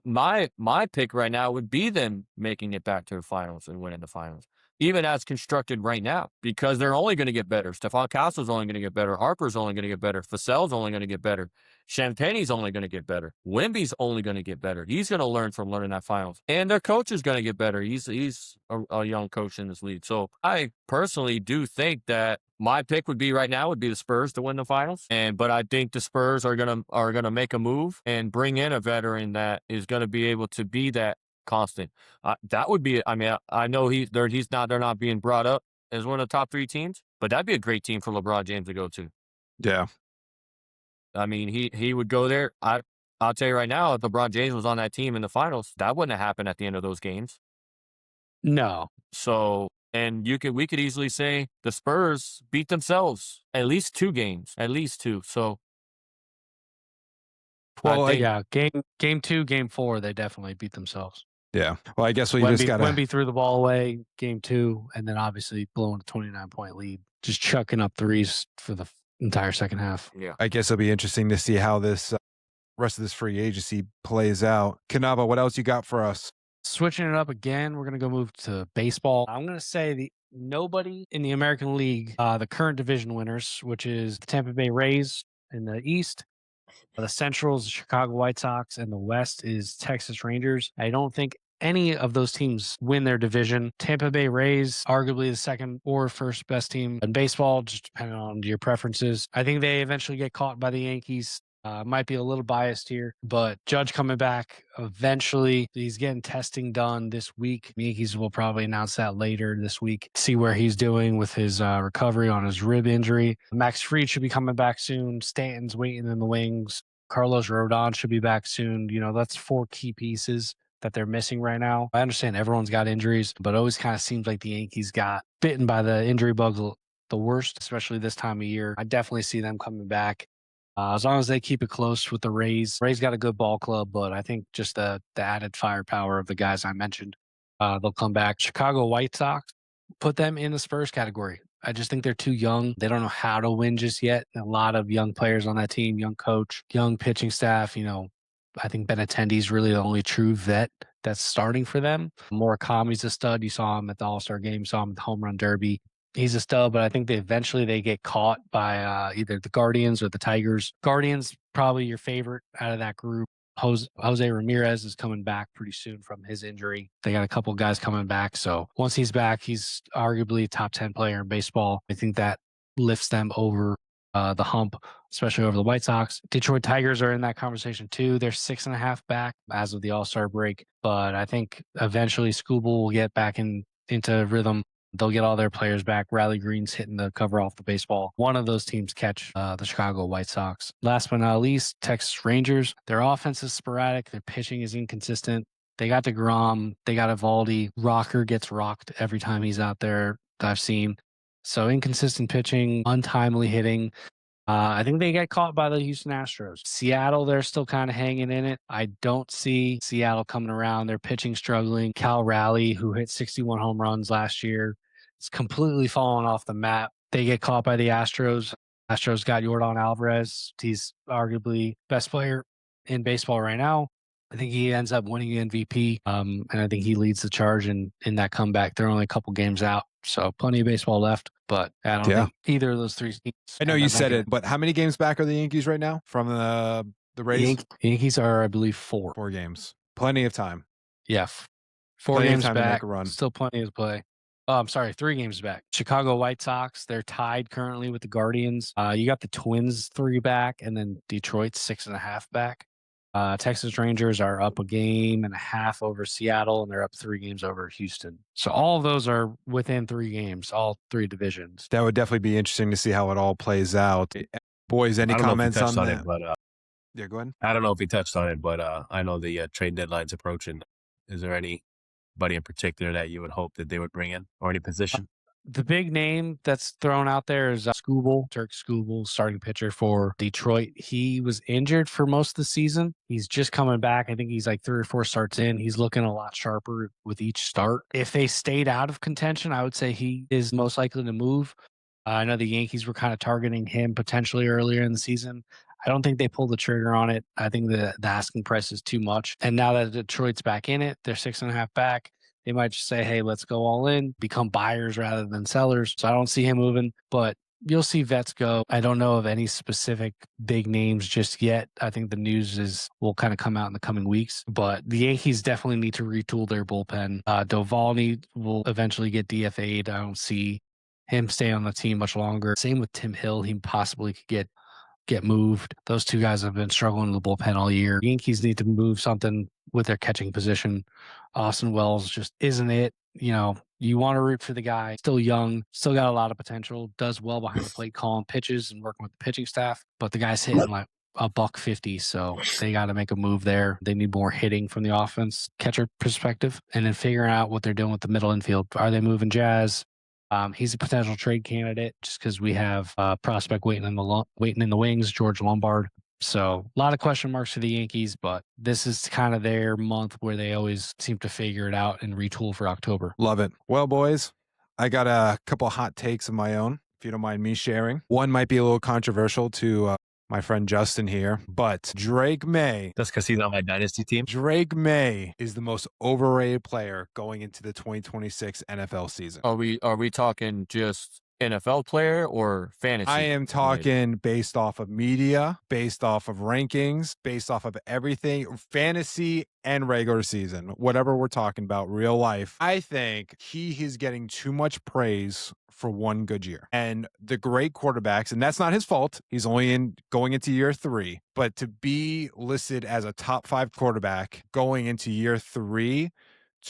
My pick right now would be them making it back to the finals and winning the finals, even as constructed right now, because they're only going to get better. Stephon Castle's only going to get better. Harper's only going to get better. Vassell's only going to get better. Champagne's only going to get better. Wemby's only going to get better. He's going to learn from learning that finals. And their coach is going to get better. He's a young coach in this league. So I personally do think that my pick would be the Spurs to win the finals. But I think the Spurs are gonna make a move and bring in a veteran that is going to be able to be that constant. That would be. I mean, I know they're not being brought up as one of the top 3 teams, but that'd be a great team for LeBron James to go to. Yeah. I mean, he would go there. I'll tell you right now, if LeBron James was on that team in the finals, that wouldn't have happened at the end of those games. No. So, and we could easily say the Spurs beat themselves at least 2 games, at least 2. So, Well, Game 2, Game 4, they definitely beat themselves. Yeah. Well, I guess we Wemby, just got Wemby threw the ball away Game 2, and then obviously blowing a 29-point lead, just chucking up threes for the entire second half. yeah. I guess it'll be interesting to see how this rest of this free agency plays out. Kanava, what else you got for us? Switching it up again, we're going to go move to baseball. I'm going to say nobody in the American League, the current division winners, which is the Tampa Bay Rays in the East, the Central is the Chicago White Sox, and the West is Texas Rangers. I don't think any of those teams win their division. Tampa Bay Rays, arguably the second or first best team in baseball, just depending on your preferences. I think they eventually get caught by the Yankees. Might be a little biased here, but Judge coming back eventually. He's getting testing done this week. Yankees will probably announce that later this week. See where he's doing with his recovery on his rib injury. Max Fried should be coming back soon. Stanton's waiting in the wings. Carlos Rodon should be back soon. That's 4 key pieces that they're missing right now. I understand everyone's got injuries, but it always kind of seems like the Yankees got bitten by the injury bugs the worst, especially this time of year. I definitely see them coming back. As long as they keep it close with the Rays. Rays got a good ball club, but I think just the added firepower of the guys I mentioned, they'll come back. Chicago White Sox, put them in the Spurs category. I just think they're too young. They don't know how to win just yet. A lot of young players on that team, young coach, young pitching staff. I think Benintendi's really the only true vet that's starting for them. Murakami's a stud. You saw him at the All-Star game. You saw him at the Home Run Derby. He's a stud, but I think they get caught by either the Guardians or the Tigers. Guardians, probably your favorite out of that group. Jose Ramirez is coming back pretty soon from his injury. They got a couple guys coming back. So once he's back, he's arguably a top 10 player in baseball. I think that lifts them over the hump, especially over the White Sox. Detroit Tigers are in that conversation too. They're 6.5 back as of the All-Star break. But I think eventually Scooble will get back into rhythm. They'll get all their players back. Riley Green's hitting the cover off the baseball. One of those teams catch the Chicago White Sox. Last but not least, Texas Rangers. Their offense is sporadic. Their pitching is inconsistent. They got DeGrom. They got Evaldi. Rocker gets rocked every time he's out there that I've seen. So inconsistent pitching, untimely hitting. I think they get caught by the Houston Astros. Seattle, they're still kind of hanging in it. I don't see Seattle coming around. Their pitching struggling. Cal Raleigh, who hit 61 home runs last year, it's completely fallen off the map. They get caught by the Astros. Astros got Yordan Alvarez. He's arguably best player in baseball right now. I think he ends up winning MVP, and I think he leads the charge in that comeback. They're only a couple games out, so plenty of baseball left. But I don't think either of those three teams. I know you said it, but how many games back are the Yankees right now from the Rays? Yankees are, I believe, 4. 4 games. Plenty of time. Yeah, 4 Plenty of games time to back. make a run. Still plenty to play. Oh, I'm sorry, 3 games back. Chicago White Sox, they're tied currently with the Guardians. You got the Twins 3 back, and then Detroit's 6.5 back. Texas Rangers are up 1.5 games over Seattle, and they're up 3 games over Houston. So all of those are within 3 games, all 3 divisions. That would definitely be interesting to see how it all plays out. Boys, any comments on that? Yeah, go ahead. I don't know if he touched on it, but I know the trade deadline's approaching. Is there anybody in particular that you would hope that they would bring in, or any position? The big name that's thrown out there is Skubal, Turk Skubal, starting pitcher for Detroit. He was injured for most of the season. He's just coming back. I think he's like 3 or 4 starts in. He's looking a lot sharper with each start. If they stayed out of contention, I would say he is most likely to move. I know the Yankees were kind of targeting him potentially earlier in the season. I don't think they pulled the trigger on it. I think the asking price is too much. And now that Detroit's back in it, they're 6.5 back. They might just say, hey, let's go all in, become buyers rather than sellers. So I don't see him moving, but you'll see vets go. I don't know of any specific big names just yet. I think the news will kind of come out in the coming weeks, but the Yankees definitely need to retool their bullpen. Dovalny will eventually get DFA'd. I don't see him stay on the team much longer. Same with Tim Hill. He possibly could get moved. Those 2 guys have been struggling in the bullpen all year. Yankees need to move something with their catching position. Austin Wells just isn't it. You want to root for the guy. Still young, still got a lot of potential, does well behind the plate, calling pitches and working with the pitching staff. But the guy's hitting like $150, so they got to make a move there. They need more hitting from the offense catcher perspective, and then figuring out what they're doing with the middle infield. Are they moving Jazz? He's a potential trade candidate just because we have prospect waiting in the wings, George Lombard. So a lot of question marks for the Yankees, but this is kind of their month where they always seem to figure it out and retool for October. Love it. Well, boys, I got a couple of hot takes of my own, if you don't mind me sharing. One might be a little controversial to my friend Justin here, but Drake May. That's because he's on my dynasty team. Drake May is the most overrated player going into the 2026 NFL season. Are we talking just NFL player or fantasy? I am talking based off of media, based off of rankings, based off of everything, fantasy and regular season, whatever we're talking about, real life. I think he is getting too much praise for one good year. And the great quarterbacks, and that's not his fault. He's only going into year 3, but to be listed as a top 5 quarterback going into year 3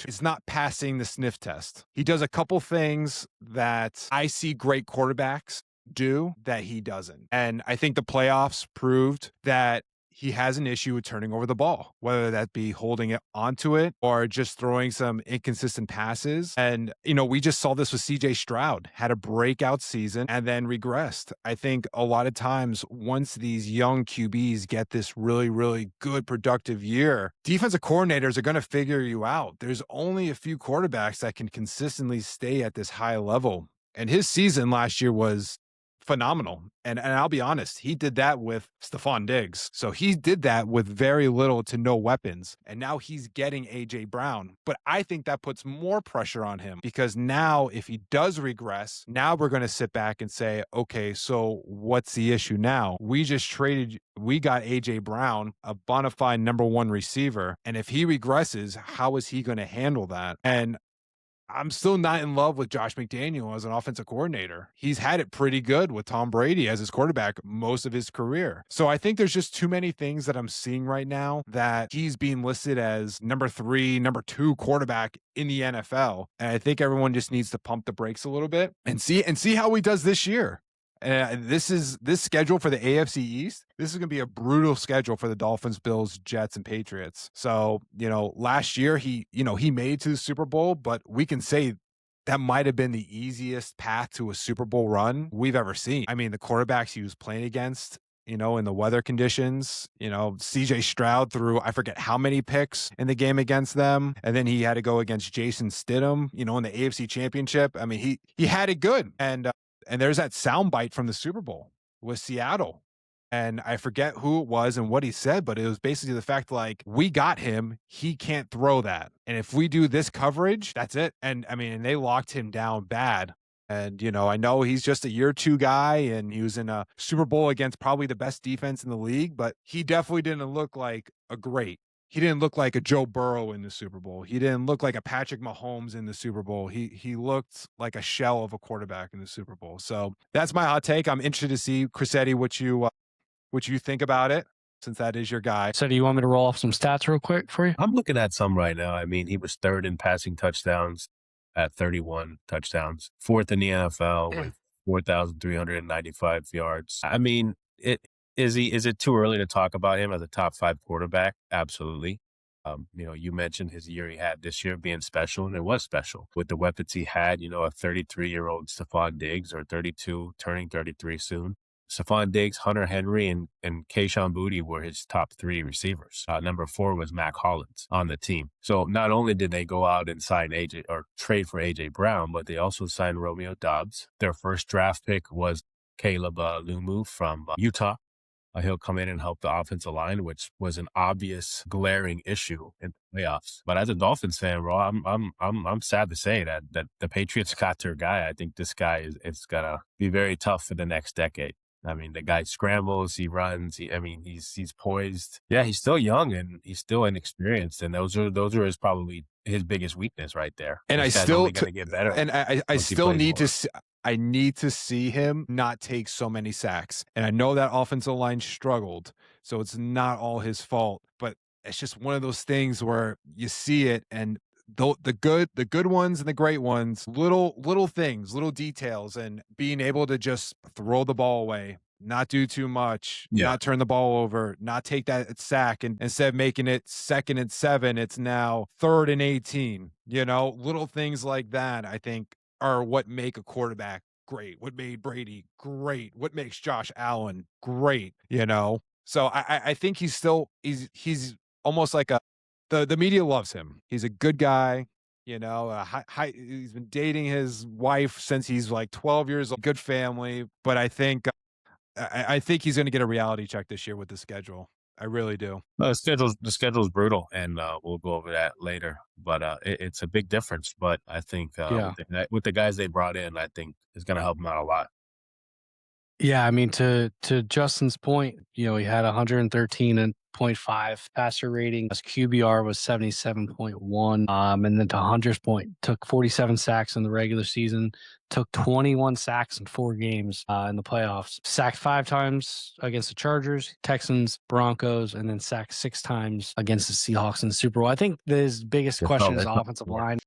is not passing the sniff test. He does a couple things that I see great quarterbacks do that he doesn't. And I think the playoffs proved that he has an issue with turning over the ball, whether that be holding it onto it or just throwing some inconsistent passes. And, we just saw this with CJ Stroud, had a breakout season and then regressed. I think a lot of times once these young QBs get this really, really good productive year, defensive coordinators are going to figure you out. There's only a few quarterbacks that can consistently stay at this high level. And his season last year was phenomenal. And I'll be honest, he did that with Stephon Diggs. So he did that with very little to no weapons. And now he's getting AJ Brown. But I think that puts more pressure on him because now if he does regress, now we're going to sit back and say, okay, so what's the issue now? We got AJ Brown, a bona fide number one receiver. And if he regresses, how is he going to handle that? And I'm still not in love with Josh McDaniel as an offensive coordinator. He's had it pretty good with Tom Brady as his quarterback most of his career. So I think there's just too many things that I'm seeing right now that he's being listed as number 3, number 2 quarterback in the NFL. And I think everyone just needs to pump the brakes a little bit and see how he does this year. This schedule for the AFC East. This is going to be a brutal schedule for the Dolphins, Bills, Jets, and Patriots. So, last year he made it to the Super Bowl, but we can say that might have been the easiest path to a Super Bowl run we've ever seen. I mean, the quarterbacks he was playing against, in the weather conditions, CJ Stroud threw, I forget how many picks in the game against them. And then he had to go against Jason Stidham, in the AFC Championship. I mean, he had it good. And there's that soundbite from the Super Bowl with Seattle. And I forget who it was and what he said, but it was basically the fact like, we got him. He can't throw that. And if we do this coverage, that's it. And they locked him down bad. And, I know he's just a year 2 guy and he was in a Super Bowl against probably the best defense in the league, but he definitely didn't look like a great. He didn't look like a Joe Burrow in the Super Bowl. He didn't look like a Patrick Mahomes in the Super Bowl. He looked like a shell of a quarterback in the Super Bowl. So that's my hot take. I'm interested to see, Chrisetti, what you think about it, since that is your guy. So do you want me to roll off some stats real quick for you? I'm looking at some right now. I mean, he was 3rd in passing touchdowns at 31 touchdowns, 4th in the NFL with 4,395 yards. I mean, is it too early to talk about him as a top 5 quarterback? Absolutely. You mentioned his year he had this year being special, and it was special with the weapons he had. A 33-year-old Stephon Diggs, or 32, turning 33 soon. Stephon Diggs, Hunter Henry, and Kayshon Boutte were his top 3 receivers. Number 4 was Mac Hollins on the team. So not only did they go out and sign AJ or trade for AJ Brown, but they also signed Romeo Doubs. Their first draft pick was Caleb Lumu from Utah. He'll come in and help the offensive line, which was an obvious, glaring issue in the playoffs. But as a Dolphins fan, bro, I'm sad to say that the Patriots got their guy. I think this guy is gonna be very tough for the next decade. I mean, the guy scrambles, he runs. He's poised. Yeah, he's still young and he's still inexperienced, and those are probably his biggest weakness right there. And This guy's only gonna get better. And I once he still plays need more. I need to see him not take so many sacks. And I know that offensive line struggled, so it's not all his fault. But it's just one of those things where you see it, and the good ones and the great ones, little things, little details, and being able to just throw the ball away, not do too much, not turn the ball over, not take that sack, and instead of making it 2nd and 7, it's now 3rd and 18. Little things like that, I think, are what make a quarterback great, what made Brady great, what makes Josh Allen great, So I think he's almost like the media loves him. He's a good guy, he's been dating his wife since he's like 12 years old, good family. But I think he's going to get a reality check this year with the schedule. I really do. No, the schedule's brutal, and we'll go over that later. But it's a big difference. But I think with the guys they brought in, I think it's going to help them out a lot. Yeah, I mean, to Justin's point, he had 113.5 passer rating. His QBR was 77.1. And then to Hunter's point, took 47 sacks in the regular season, took 21 sacks in 4 games in the playoffs. Sacked 5 times against the Chargers, Texans, Broncos, and then sacked 6 times against the Seahawks in the Super Bowl. I think his biggest question is offensive line.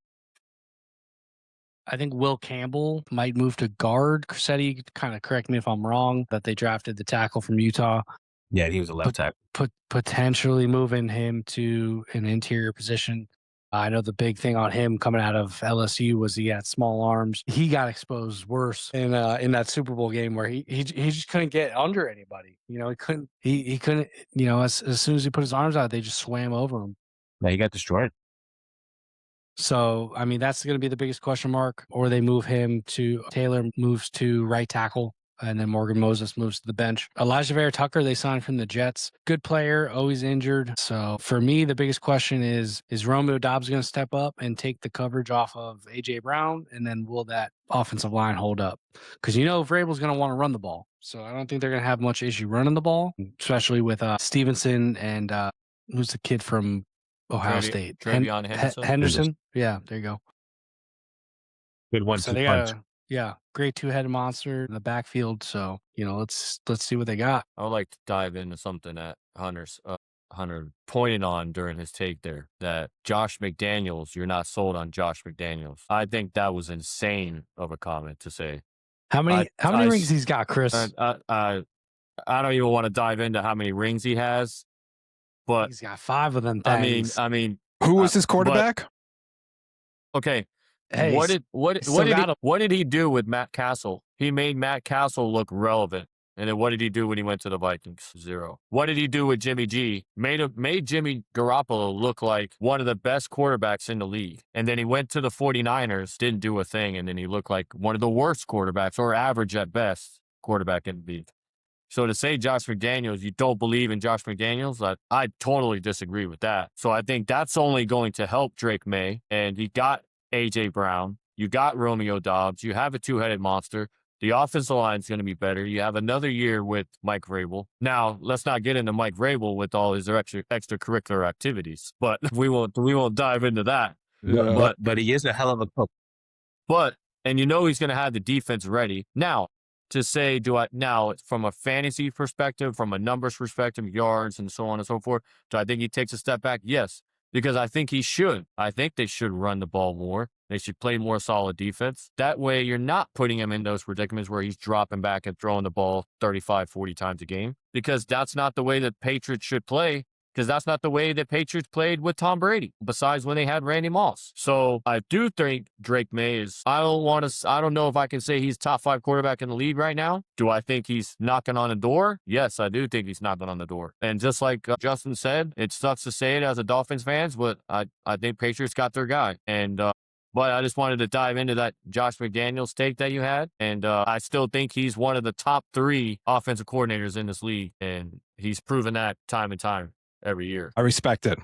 I think Will Campbell might move to guard. Chrisetti, kind of correct me if I'm wrong, that they drafted the tackle from Utah. Yeah, he was a left tackle. Potentially moving him to an interior position. I know the big thing on him coming out of LSU was he had small arms. He got exposed worse in that Super Bowl game where he just couldn't get under anybody. He couldn't. As soon as he put his arms out, they just swam over him. Yeah, he got destroyed. So, I mean, that's going to be the biggest question mark. Or they move him to Taylor moves to right tackle. and then Morgan Moses moves to the bench. Elijah Vera Tucker, they signed from the Jets. Good player, always injured. So for me, the biggest question is Romeo Dobbs going to step up and take the coverage off of A.J. Brown? And then will that offensive line hold up? Because Vrabel's going to want to run the ball. So I don't think they're going to have much issue running the ball, especially with Stevenson and who's the kid from Ohio State? Travion Henderson. Henderson? Yeah, there you go. Good 1-2 So they punch. great two-headed monster in the backfield. So let's see what they got. I would like to dive into something that Hunter pointed on during his take there, that Josh McDaniels, you're not sold on Josh McDaniels. I think that was insane of a comment to say. How many rings he's got, Chris? I don't even want to dive into how many rings he has, but he's got 5 of them things. I mean, Who was his quarterback? Okay. Hey, what did he do with Matt Castle? He made Matt Castle look relevant. And then what did he do when he went to the Vikings? 0. What did he do with Jimmy G? Made Jimmy Garoppolo look like one of the best quarterbacks in the league. And then he went to the 49ers, didn't do a thing, and then he looked like one of the worst quarterbacks, or average at best, quarterback in the league. So to say Josh McDaniels, you don't believe in Josh McDaniels, I totally disagree with that. So I think that's only going to help Drake May. And he got A.J. Brown. You got Romeo Dobbs. You have a two-headed monster. The offensive line is going to be better. You have another year with Mike Vrabel. Now, let's not get into Mike Vrabel with all his extracurricular activities, but we won't dive into that. Yeah. But he is a hell of a coach. And he's going to have the defense ready. Now, to say, from a fantasy perspective, from a numbers perspective, yards and so on and so forth, do I think he takes a step back? Yes, because I think he should. I think they should run the ball more. They should play more solid defense. That way, you're not putting him in those predicaments where he's dropping back and throwing the ball 35, 40 times a game, because that's not the way that Patriots should play, because that's not the way that Patriots played with Tom Brady, besides when they had Randy Moss. So I do think Drake May is, I don't know if I can say he's top 5 quarterback in the league right now. Do I think he's knocking on the door? Yes, I do think he's knocking on the door. And just like Justin said, it sucks to say it as a Dolphins fans, but I think Patriots got their guy. And, but I just wanted to dive into that Josh McDaniels take that you had. And I still think he's one of the top 3 offensive coordinators in this league. And he's proven that time and time every year. I respect it.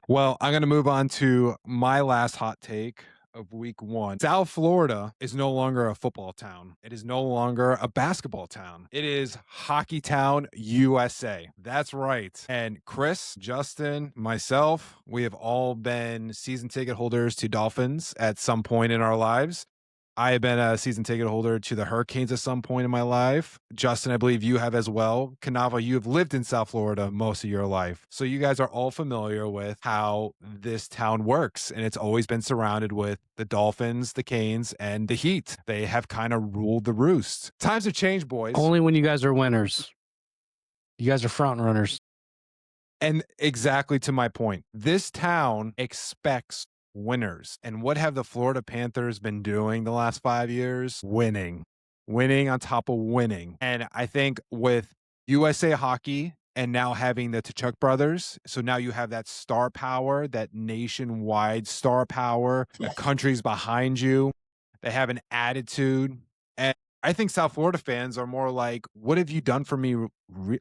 Well, I'm going to move on to my last hot take of week 1. South Florida is no longer a football town. It is no longer a basketball town. It is Hockey Town, USA. That's right. And Chris, Justin, myself, we have all been season ticket holders to Dolphins at some point in our lives. I have been a season ticket holder to the Hurricanes at some point in my life. Justin, I believe you have as well. Kanava, you have lived in South Florida most of your life. So you guys are all familiar with how this town works. And it's always been surrounded with the Dolphins, the Canes, and the Heat. They have kind of ruled the roost. Times have changed, boys. Only when you guys are winners. You guys are front runners. And exactly to my point, this town expects winners. And what have the Florida Panthers been doing the last 5 years? Winning on top of winning. And I think with USA Hockey and now having the Tkachuk brothers, so now you have that star power, that nationwide star power, the country's behind you. They have an attitude. And I think South Florida fans are more like, what have you done for me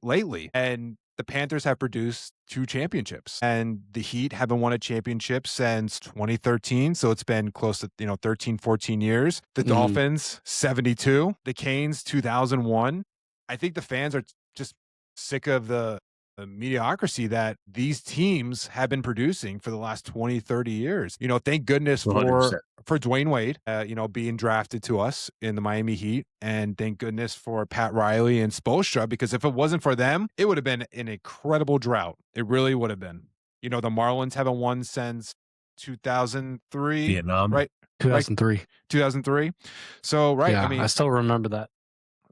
lately? And the Panthers have produced 2 championships, and the Heat haven't won a championship since 2013. So it's been close to, 13, 14 years. The Dolphins, 72. The Canes, 2001. I think the fans are just sick of the mediocrity that these teams have been producing for the last 20, 30 years. Thank goodness 100%. for Dwayne Wade, being drafted to us in the Miami Heat. And thank goodness for Pat Riley and Spoelstra, because if it wasn't for them, it would have been an incredible drought. It really would have been. The Marlins haven't won since 2003. Vietnam. Right? 2003. 2003. So, right. Yeah, I still remember that.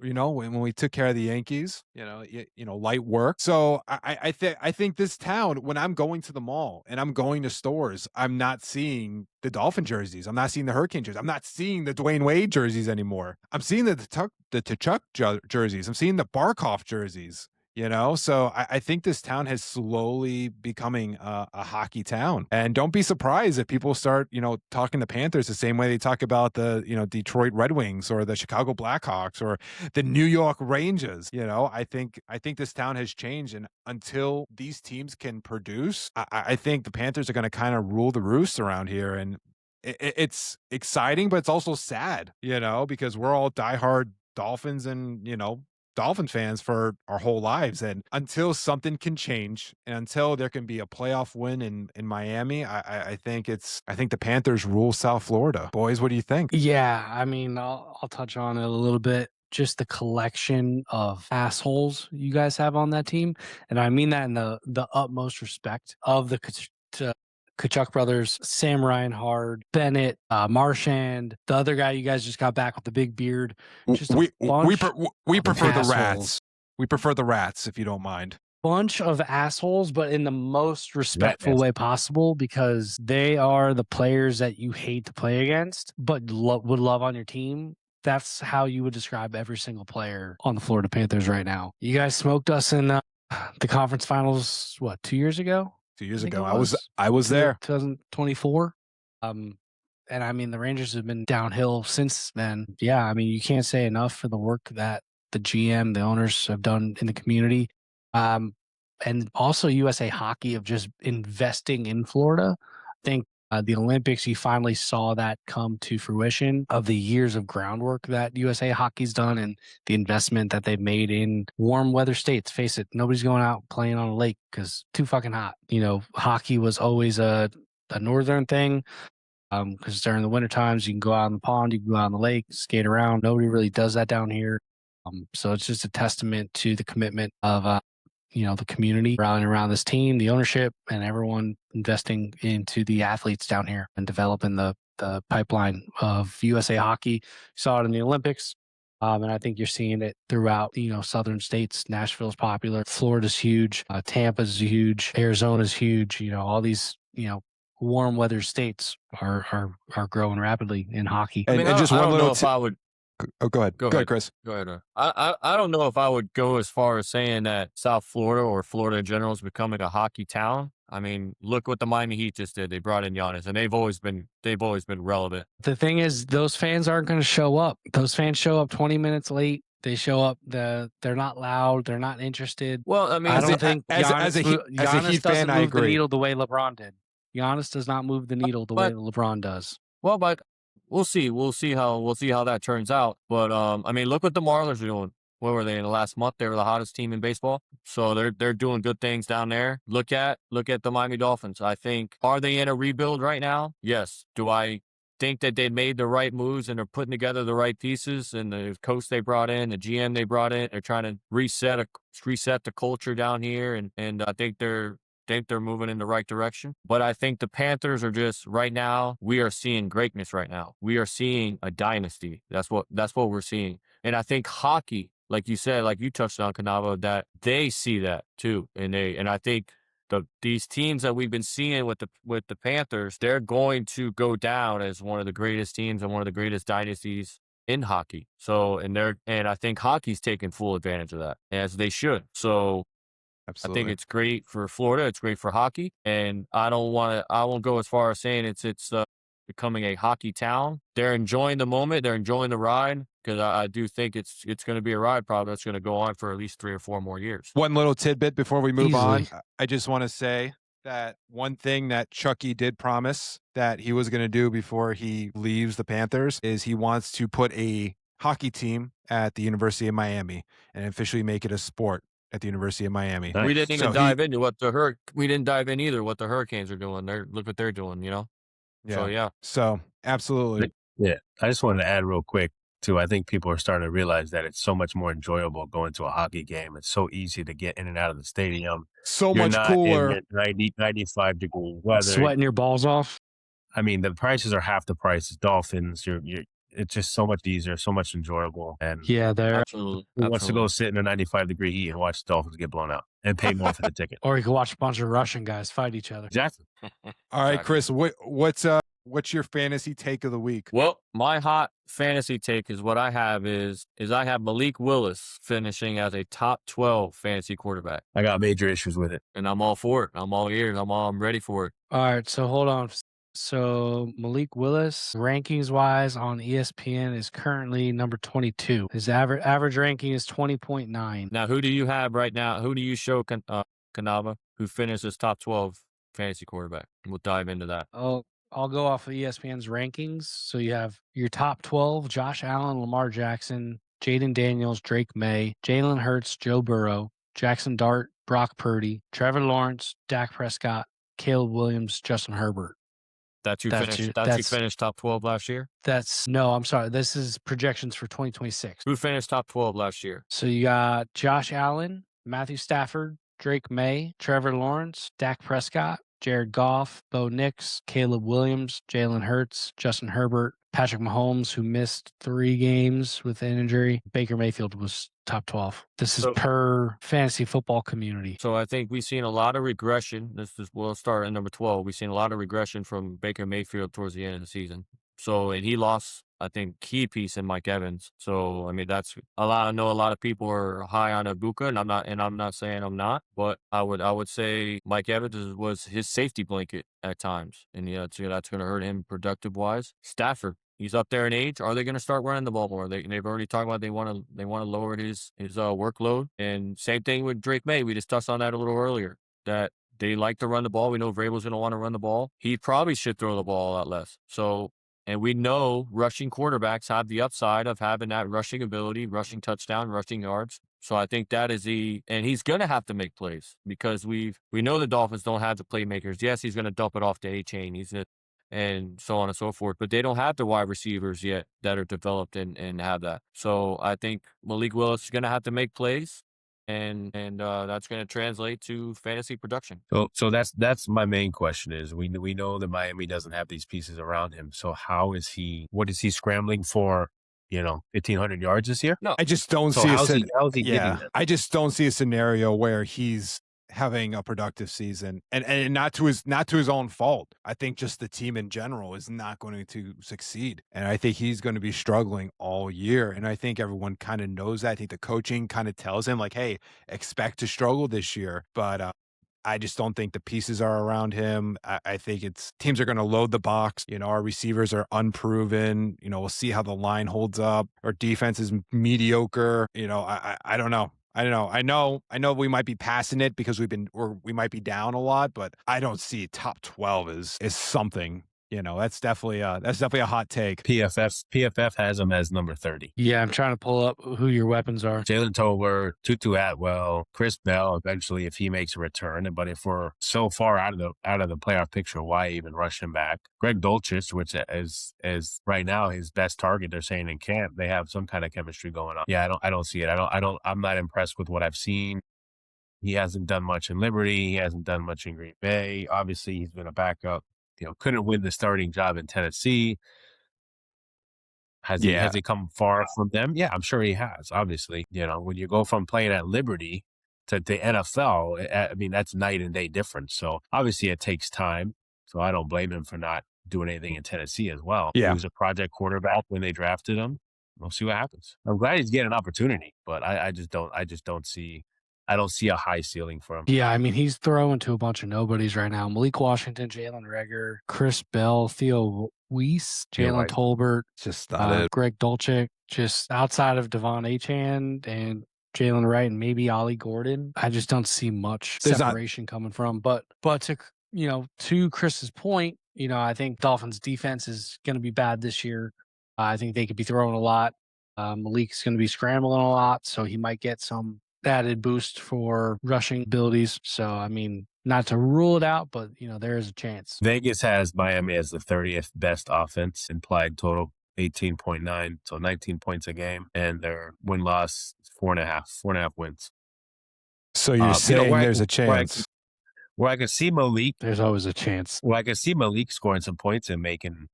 When we took care of the Yankees, light work. So I think this town, when I'm going to the mall and I'm going to stores, I'm not seeing the Dolphin jerseys. I'm not seeing the Hurricane jerseys. I'm not seeing the Dwayne Wade jerseys anymore. I'm seeing the Tkachuk jerseys. I'm seeing the Barkov jerseys. So I think this town has slowly becoming a hockey town. And don't be surprised if people start, talking the Panthers the same way they talk about the, Detroit Red Wings or the Chicago Blackhawks or the New York Rangers. I think this town has changed. And until these teams can produce, I think the Panthers are going to kind of rule the roost around here. And it's exciting, but it's also sad, because we're all diehard Dolphins and, Dolphin fans for our whole lives. And until something can change and until there can be a playoff win in Miami, I think the Panthers rule South Florida. Boys, what do you think? Yeah, I mean, I'll touch on it a little bit. Just the collection of assholes you guys have on that team, and I mean that in the utmost respect of the Kachuk brothers, Sam Reinhard, Bennett, Marchand, the other guy you guys just got back with the big beard. Just we of prefer the assholes. Rats. We prefer the Rats, if you don't mind. Bunch of assholes, but in the most respectful yes. way possible, because they are the players that you hate to play against, but would love on your team. That's how you would describe every single player on the Florida Panthers right now. You guys smoked us in the conference finals, 2 years ago? 2 years I think ago, it I was there. 2024. And I mean, the Rangers have been downhill since then. Yeah, I mean, you can't say enough for the work that the GM, the owners have done in the community. And also USA Hockey of just investing in Florida. I think the Olympics, you finally saw that come to fruition of the years of groundwork that USA Hockey's done and the investment that they've made in warm weather states. Face it, nobody's going out playing on a lake because too fucking hot. Hockey was always a northern thing. Because during the winter times, you can go out in the pond, you can go out on the lake, skate around. Nobody really does that down here. So it's just a testament to the commitment of the community rallying around this team, the ownership, and everyone investing into the athletes down here and developing the pipeline of USA Hockey. You saw it in the Olympics, and I think you're seeing it throughout, southern states. Nashville's popular, Florida's huge, Tampa's huge, Arizona's huge. All these, warm weather states are growing rapidly in hockey. And, I mean, and just I one don't little know if I would. Oh, go ahead. Go Go ahead, ahead. Chris. Go ahead. I don't know if I would go as far as saying that South Florida or Florida in general is becoming a hockey town. I mean, look what the Miami Heat just did. They brought in Giannis, and they've always been relevant. The thing is, those fans aren't going to show up. Those fans show up 20 minutes late. They show up. They're not loud. They're not interested. Well, I mean, I don't think as a Heat Giannis fan, doesn't I move the agree. needle the way LeBron did. Giannis does not move the needle the way but- LeBron does. well, but we'll see. We'll see how that turns out. But I mean, look what the Marlins are doing. What were they in the last month? They were the hottest team in baseball. So they're doing good things down there. Look at the Miami Dolphins. I think, are they in a rebuild right now? Yes. Do I think that they made the right moves and they're putting together the right pieces, and the coach they brought in, the GM they brought in, they're trying to reset the culture down here, and I think they're moving in the right direction. But I think the Panthers are just, right now, we are seeing greatness right now. We are seeing a dynasty. That's what we're seeing. And I think hockey, like you said, like you touched on, Kanava, that they see that too. And I think these teams that we've been seeing with the Panthers, they're going to go down as one of the greatest teams and one of the greatest dynasties in hockey. So, and I think hockey's taking full advantage of that, as they should. So Absolutely. I think it's great for Florida. It's great for hockey. And I won't go as far as saying it's becoming a hockey town. They're enjoying the moment. They're enjoying the ride, because I do think it's going to be a ride probably that's going to go on for at least 3 or 4 more years. One little tidbit before we move on. Easily. I just want to say that one thing that Chucky did promise that he was going to do before he leaves the Panthers is he wants to put a hockey team at the University of Miami and officially make it a sport at the University of Miami. Nice. We didn't even So dive into we didn't dive in either what the Hurricanes are doing. Look what they're doing, So yeah. So absolutely. Yeah. I just wanted to add real quick too. I think people are starting to realize that it's so much more enjoyable going to a hockey game. It's so easy to get in and out of the stadium. So You're much not cooler. in 90, 95 degree weather. Sweating your balls off. I mean, the prices are half the price as Dolphins. It's just so much easier, so much enjoyable. And Yeah, there. Absolutely. who wants to go sit in a 95 degree heat and watch the Dolphins get blown out and pay more for the ticket? Or you can watch a bunch of Russian guys fight each other. Exactly. All right, Exactly. Chris, what's your fantasy take of the week? Well, my hot fantasy take is what I have is I have Malik Willis finishing as a top 12 fantasy quarterback. I got major issues with it. And I'm all for it. I'm all ears. I'm ready for it. All right, so hold on. So Malik Willis, rankings wise on ESPN, is currently number 22. His average ranking is 20.9. Now, who do you have right now? Who do you show Kanava, who finishes top 12 fantasy quarterback? We'll dive into that. I'll go off of ESPN's rankings. So you have your top 12: Josh Allen, Lamar Jackson, Jaden Daniels, Drake May, Jalen Hurts, Joe Burrow, Jackson Dart, Brock Purdy, Trevor Lawrence, Dak Prescott, Caleb Williams, Justin Herbert. That's you finished top 12 last year? I'm sorry. This is projections for 2026. Who finished top 12 last year? So you got Josh Allen, Matthew Stafford, Drake May, Trevor Lawrence, Dak Prescott, Jared Goff, Bo Nix, Caleb Williams, Jalen Hurts, Justin Herbert, Patrick Mahomes, who missed 3 games with an injury. Baker Mayfield was top 12. This is per fantasy football community. So I think we've seen a lot of regression. We'll start at number 12. We've seen a lot of regression from Baker Mayfield towards the end of the season. So, and he lost, I think, key piece in Mike Evans. So, I mean, that's a lot. I know a lot of people are high on Ibuka, and I'm not saying I'm not, but I would say Mike Evans was his safety blanket at times, and that's going to hurt him productive wise. Stafford, he's up there in age. Are they going to start running the ball more? They've already talked about they want to lower his workload, and same thing with Drake May. We just touched on that a little earlier. That they like to run the ball. We know Vrabel's going to want to run the ball. He probably should throw the ball a lot less. So. And we know rushing quarterbacks have the upside of having that rushing ability, rushing touchdown, rushing yards. So I think that is and he's going to have to make plays because we know the Dolphins don't have the playmakers. Yes, he's going to dump it off to A-Chain. And so on and so forth. But they don't have the wide receivers yet that are developed and have that. So I think Malik Willis is going to have to make plays. And that's going to translate to fantasy production. So that's my main question is we know that Miami doesn't have these pieces around him. So what is he scrambling for, 1,500 yards this year? No. I just don't see how's he getting that? I just don't see a scenario where he's having a productive season and not to his own fault. I think just the team in general is not going to succeed. And I think he's going to be struggling all year. And I think everyone kind of knows that. I think the coaching kind of tells him like, hey, expect to struggle this year. But I just don't think the pieces are around him. I think teams are going to load the box. Our receivers are unproven. We'll see how the line holds up. Our defense is mediocre. I don't know. I know we might be passing it because we might be down a lot, but I don't see top 12 as something. That's definitely a hot take. PFF has him as number 30. Yeah, I'm trying to pull up who your weapons are. Jalen Tolbert, Tutu Atwell, Chris Bell, eventually if he makes a return. But if we're so far out of the playoff picture, why even rush him back? Greg Dulcich, which is right now his best target, they're saying in camp, they have some kind of chemistry going on. Yeah, I don't see it. I'm not impressed with what I've seen. He hasn't done much in Liberty. He hasn't done much in Green Bay. Obviously, he's been a backup. Couldn't win the starting job in Tennessee. Has he come far from them? Yeah, I'm sure he has. Obviously, when you go from playing at Liberty to the NFL, I mean, that's night and day difference. So obviously it takes time. So I don't blame him for not doing anything in Tennessee as well. Yeah. He was a project quarterback when they drafted him. We'll see what happens. I'm glad he's getting an opportunity, but I don't see a high ceiling for him. Yeah, I mean, he's throwing to a bunch of nobodies right now. Malik Washington, Jalen Reagor, Chris Bell, Theo Weiss, Jalen Tolbert, just not it. Greg Dulcich, just outside of Devon Achane and Jalen Wright and maybe Ollie Gordon. I just don't see much separation coming from. But to Chris's point, I think Dolphins defense is going to be bad this year. I think they could be throwing a lot. Malik's going to be scrambling a lot, so he might get some added boost for rushing abilities. So, I mean, not to rule it out, but, there is a chance. Vegas has Miami as the 30th best offense, implied total 18.9, so 19 points a game, and their win-loss 4.5 wins. So you're saying there's a chance. Where I can see Malik. There's always a chance. Where I can see Malik scoring some points and making,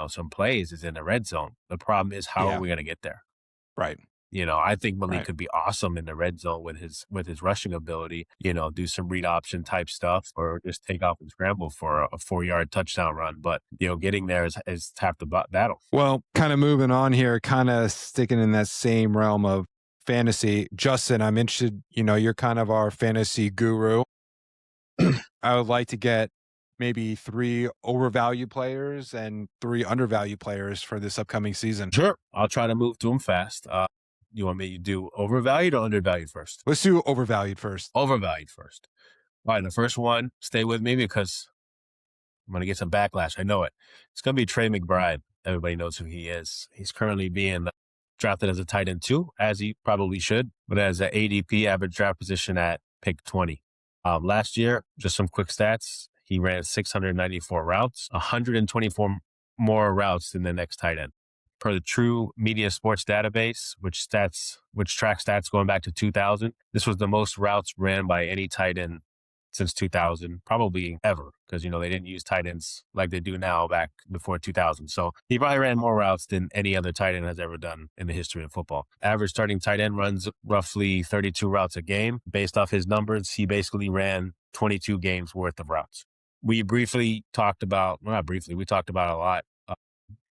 some plays is in the red zone. The problem is how are we going to get there? Right. I think Malik Right. could be awesome in the red zone with his rushing ability. Do some read option type stuff, or just take off and scramble for a 4-yard touchdown run. But getting there is half the battle. Well, kind of moving on here, kind of sticking in that same realm of fantasy. Justin, I'm interested, you're kind of our fantasy guru. I would like to get maybe 3 overvalued players and 3 undervalued players for this upcoming season. Sure, I'll try to move to them fast. You want me to do overvalued or undervalued first? Let's do overvalued first. Overvalued first. All right, the first one, stay with me because I'm going to get some backlash. I know it. It's going to be Trey McBride. Everybody knows who he is. He's currently being drafted as a tight end 2, as he probably should, but as an ADP, average draft position at pick 20. Last year, just some quick stats. He ran 694 routes, 124 more routes than the next tight end. Per the True Media Sports database, which tracks stats going back to 2000, this was the most routes ran by any tight end since 2000, probably ever, because, they didn't use tight ends like they do now back before 2000. So he probably ran more routes than any other tight end has ever done in the history of football. Average starting tight end runs roughly 32 routes a game. Based off his numbers, he basically ran 22 games worth of routes. We briefly talked about, well, not briefly, we talked about a lot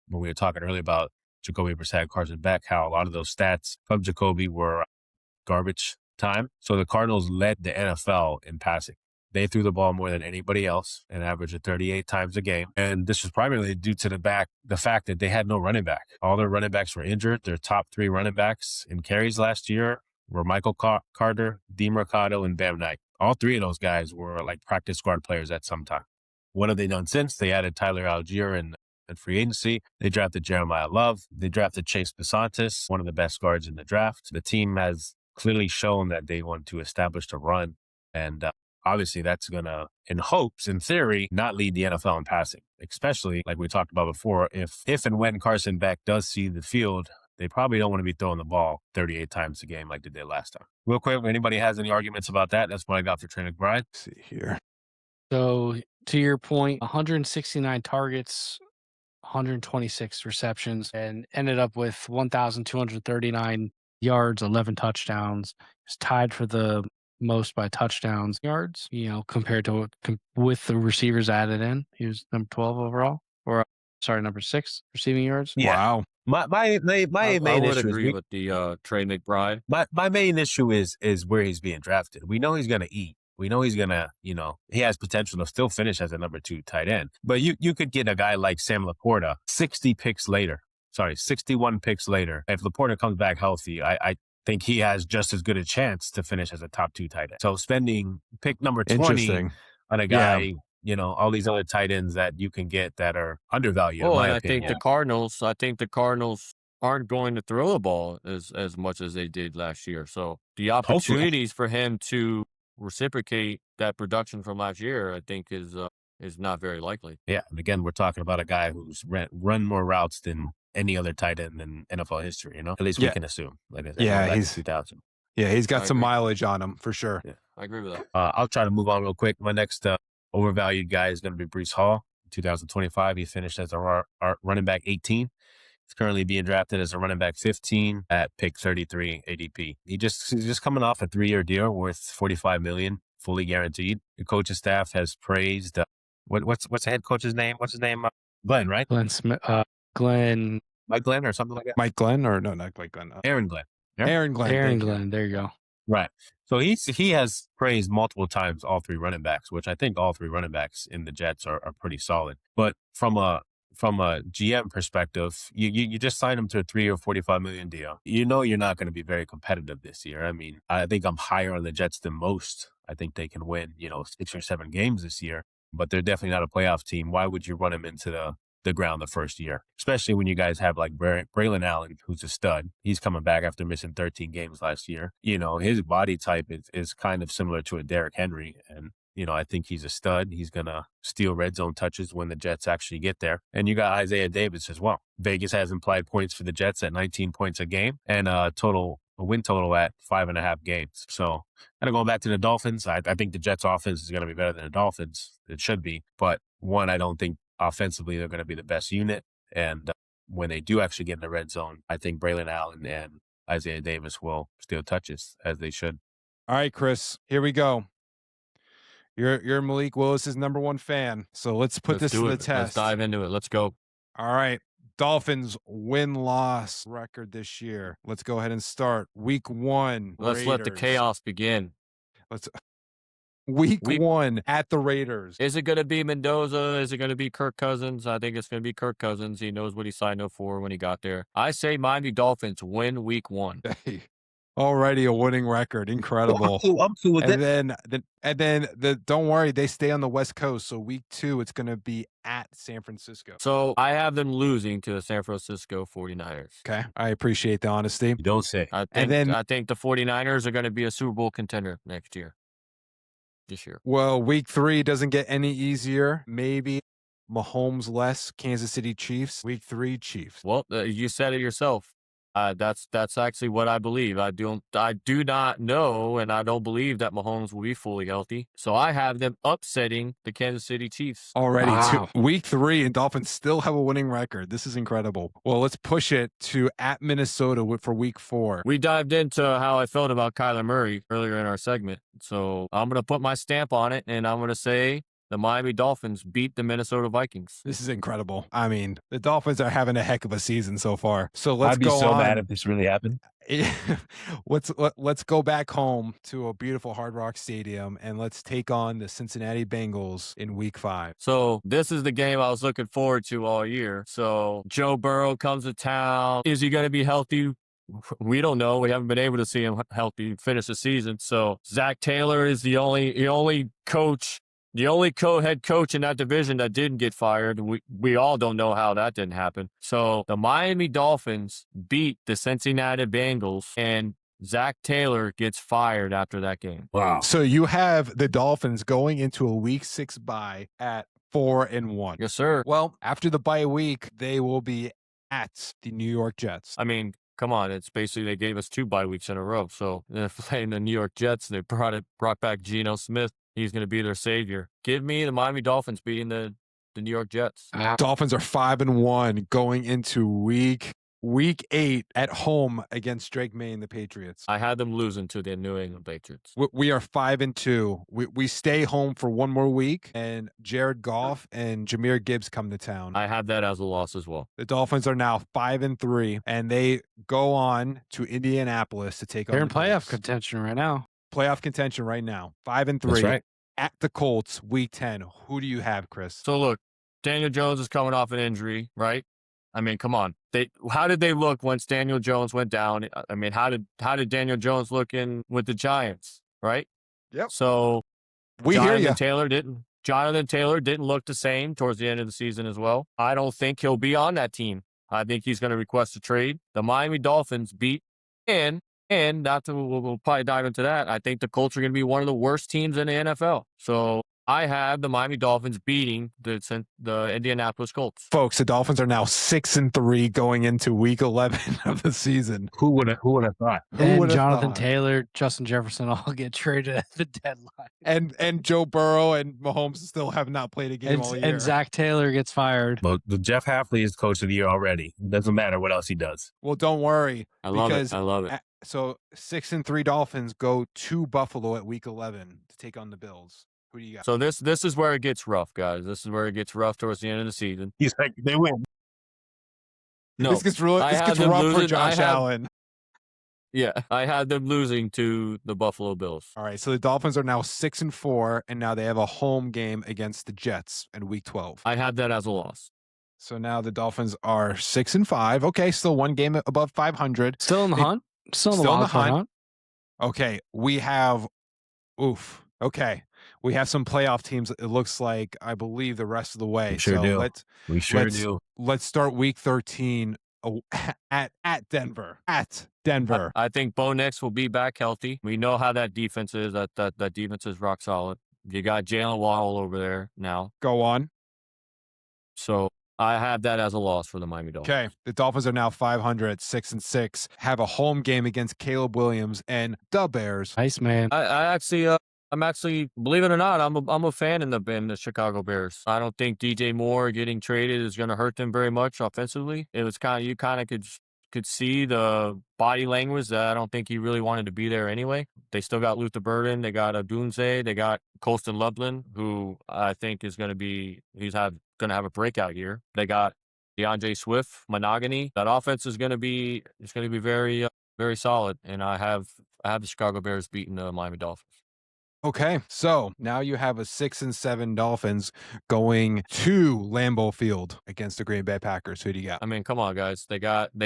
when we were talking earlier about Jacoby Brissett, Carson Beck, how a lot of those stats from Jacoby were garbage time. So the Cardinals led the NFL in passing. They threw the ball more than anybody else, an average of 38 times a game. And this was primarily due to the fact that they had no running back. All their running backs were injured. Their top 3 running backs in carries last year were Michael Carter, DeMarcado, and Bam Knight. All 3 of those guys were like practice squad players at some time. What have they done since? They added Tyler Algier in free agency. They drafted Jeremiah Love. They drafted Chase Besantis, one of the best guards in the draft. The team has clearly shown that they want to establish a run. And obviously, that's going to, in hopes, in theory, not lead the NFL in passing, especially like we talked about before. If and when Carson Beck does see the field, they probably don't want to be throwing the ball 38 times a game like they did last time. Real quick, if anybody has any arguments about that, that's what I got for Trey McBride. Let's see here. So to your point, 169 targets, 126 receptions, and ended up with 1,239 yards, 11 touchdowns. It's tied for the most by touchdowns yards, compared to with the receivers added in. He was number 12 overall, or number 6 receiving yards. Yeah. Wow. My main I would issue agree is with the Trey McBride. my main issue is where he's being drafted. We know he's going to eat. We know he's going to, he has potential to still finish as a number 2 tight end. But you could get a guy like Sam Laporta 61 picks later. If Laporta comes back healthy, I think he has just as good a chance to finish as a top 2 tight end. So spending pick number 20 Interesting. on a guy, all these other tight ends that you can get that are undervalued. Oh, in my and opinion. I think the Cardinals aren't going to throw the ball as much as they did last year. So the opportunities for him to reciprocate that production from last year, I think is not very likely. Yeah, and again, we're talking about a guy who's run more routes than any other tight end in NFL history. At least we can assume. Like I said, Yeah, back to he's 2000. Yeah, he's got I some agree. mileage on him for sure. Yeah. I agree with that. I'll try to move on real quick. My next overvalued guy is going to be Breece Hall. In 2025, he finished as a running back 18. He's currently being drafted as a running back 15 at pick 33 ADP. He's just coming off a 3-year deal worth $45 million, fully guaranteed. The coaching staff has praised what's the head coach's name? What's his name? Glenn, right? Glenn Smith, Glenn, Mike Glenn or something like that. Mike Glenn, or no, not Mike Glenn. Aaron Glenn. Yeah. Aaron Glenn. Aaron thank you. Glenn. There you go. Right. So he has praised multiple times all 3 running backs, which I think all 3 running backs in the Jets are pretty solid. But from a GM perspective, you just signed him to a 3 or $45 million deal. You're not going to be very competitive this year. I mean, I think I'm higher on the Jets than most. I think they can win, 6 or 7 games this year, but they're definitely not a playoff team. Why would you run them into the ground the first year, especially when you guys have like Braylon Allen, who's a stud. He's coming back after missing 13 games last year. His body type is kind of similar to a Derrick Henry. And, I think he's a stud. He's going to steal red zone touches when the Jets actually get there. And you got Isaiah Davis as well. Vegas has implied points for the Jets at 19 points a game and a win total at 5.5 games. So kind of going back to the Dolphins, I think the Jets offense is going to be better than the Dolphins. It should be. But one, I don't think offensively they're going to be the best unit. And when they do actually get in the red zone, I think Braylon Allen and Isaiah Davis will steal touches as they should. All right, Chris, here we go. You're Malik Willis's number one fan, so let's put this to the test. Let's dive into it. Let's go. All right. Dolphins win-loss record this year. Let's go ahead and start. Week 1. Let's let the Raiders. chaos begin. Week 1 at the Raiders. Is it going to be Mendoza? Is it going to be Kirk Cousins? I think it's going to be Kirk Cousins. He knows what he signed up for when he got there. I say Miami Dolphins win week 1. Already a winning record. Incredible. I'm cool with And then don't worry, they stay on the West Coast. So week 2, it's going to be at San Francisco. So I have them losing to the San Francisco 49ers. Okay. I appreciate the honesty. You don't say. I And think the 49ers are going to be a Super Bowl contender next year. This year. Well, week 3 doesn't get any easier. Maybe Mahomes less Kansas City Chiefs. Week 3 Chiefs. Well, you said it yourself. That's actually what I believe. I do not know, and I don't believe that Mahomes will be fully healthy. So I have them upsetting the Kansas City Chiefs. Already Wow. week 3 and Dolphins still have a winning record. This is incredible. Well, let's push it to at Minnesota for week 4. We dived into how I felt about Kyler Murray earlier in our segment. So I'm going to put my stamp on it, and I'm going to say the Miami Dolphins beat the Minnesota Vikings. This is incredible. I mean, the Dolphins are having a heck of a season so far. So let's I'd be go so on. mad if this really happened. Let's go back home to a beautiful Hard Rock Stadium and let's take on the Cincinnati Bengals in week 5. So this is the game I was looking forward to all year. So Joe Burrow comes to town. Is he going to be healthy? We don't know. We haven't been able to see him healthy finish the season. So Zach Taylor is the only coach, the only head coach in that division that didn't get fired. We all don't know how that didn't happen. So the Miami Dolphins beat the Cincinnati Bengals, and Zach Taylor gets fired after that game. Wow. So you have the Dolphins going into a week 6 bye at 4-1. Yes, sir. Well, after the bye week, they will be at the New York Jets. I mean, come on. It's basically they gave us 2 bye weeks in a row. So they're playing the New York Jets. They brought back Geno Smith. He's going to be their savior. Give me the Miami Dolphins beating the New York Jets. Dolphins are 5-1 going into week 8 at home against Drake May and the Patriots. I had them losing to the New England Patriots. We are 5-2. We stay home for one more week, and Jared Goff and Jahmyr Gibbs come to town. I have that as a loss as well. The Dolphins are now 5-3, and they go on to Indianapolis to take on They're in the playoff Colts. contention right now. Playoff contention right now. 5-3 That's right. at the Colts, week 10. Who do you have, Chris? So look, Daniel Jones is coming off an injury, right? I mean, come on. How did they look once Daniel Jones went down? I mean, how did Daniel Jones look in with the Giants, right? Yep. So We hear you. Jonathan Taylor didn't look the same towards the end of the season as well. I don't think he'll be on that team. I think he's going to request a trade. The Miami Dolphins beat and we'll probably dive into that. I think the Colts are going to be one of the worst teams in the NFL. So I have the Miami Dolphins beating the Indianapolis Colts. Folks, the Dolphins are now 6-3 going into week 11 of the season. Who would have thought? Who And would've Jonathan thought? Taylor, Justin Jefferson all get traded at the deadline. And Joe Burrow and Mahomes still have not played a game all year. And Zach Taylor gets fired. Well, the Jeff Hafley is coach of the year already. It doesn't matter what else he does. Well, don't worry. I love because it. I love it. So 6-3 Dolphins go to Buffalo at week 11 to take on the Bills. Who do you got? So this is where it gets rough, guys. This is where it gets rough towards the end of the season. He's like, they win. No, This gets I have them rough for losing- Josh Allen. yeah, I had them losing to the Buffalo Bills. All right, so the Dolphins are now 6-4, and now they have a home game against the Jets in week 12. I had that as a loss. So now the Dolphins are 6-5. Okay, still one game above 500. Still in the hunt? Still in the Still in wild the card hunt. hunt? Okay, we have Okay. We have some playoff teams, it looks like, I believe, the rest of the way. We sure so do. We sure let's- do. let's start week 13 at Denver. At Denver. I think Bo Nix will be back healthy. We know how that defense is. That defense is rock solid. You got Jalen Waddle over there now. Go on. So I have that as a loss for the Miami Dolphins. Okay. The Dolphins are now 500 at 6-6. Have a home game against Caleb Williams and the Bears. Nice, man. I'm actually, believe it or not, I'm a fan in the Chicago Bears. I don't think DJ Moore getting traded is going to hurt them very much offensively. It was you kind of could could see the body language that I don't think he really wanted to be there anyway. They still got Luther Burden. They got Dunze. They got Colston Loveland, who I think is going to be going to have a breakout year. They got DeAndre Swift, Monogany. That offense is going to be very very solid. And I have the Chicago Bears beating the Miami Dolphins. Okay, so now you have a 6-7 Dolphins going to Lambeau Field against the Green Bay Packers. Who do you got? I mean, come on, guys. They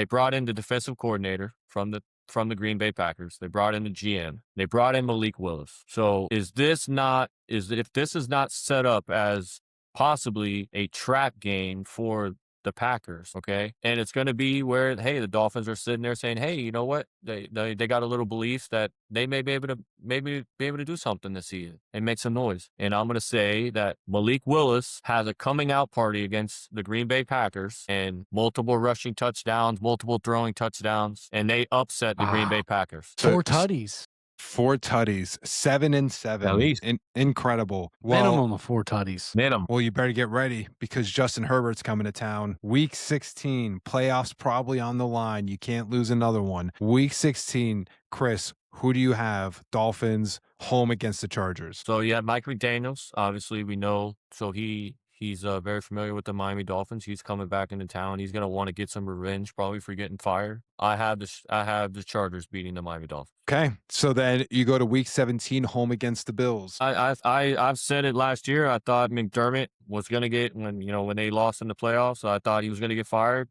brought in the defensive coordinator from the Green Bay Packers. They brought in the GM. They brought in Malik Willis. So if this is not set up as possibly a trap game for the Packers, okay? And it's going to be where, hey, the Dolphins are sitting there saying, hey, you know what? They got a little belief that they may be able to do something this season and make some noise. And I'm going to say that Malik Willis has a coming out party against the Green Bay Packers and multiple rushing touchdowns, multiple throwing touchdowns, and they upset the Green Bay Packers. 4 tutties. 4 tutties, 7-7. At least. Incredible. Well, Minimum of 4 tutties. Minimum. well, you better get ready because Justin Herbert's coming to town. Week 16, playoffs probably on the line. You can't lose another one. Week 16, Chris, who do you have? Dolphins home against the Chargers. So you have Mike McDaniels. Obviously, we know. So he's very familiar with the Miami Dolphins. He's coming back into town. He's going to want to get some revenge, probably for getting fired. I have the Chargers beating the Miami Dolphins. Okay, so then you go to Week 17, home against the Bills. I've said it last year. I thought McDermott was going to get when they lost in the playoffs. I thought he was going to get fired.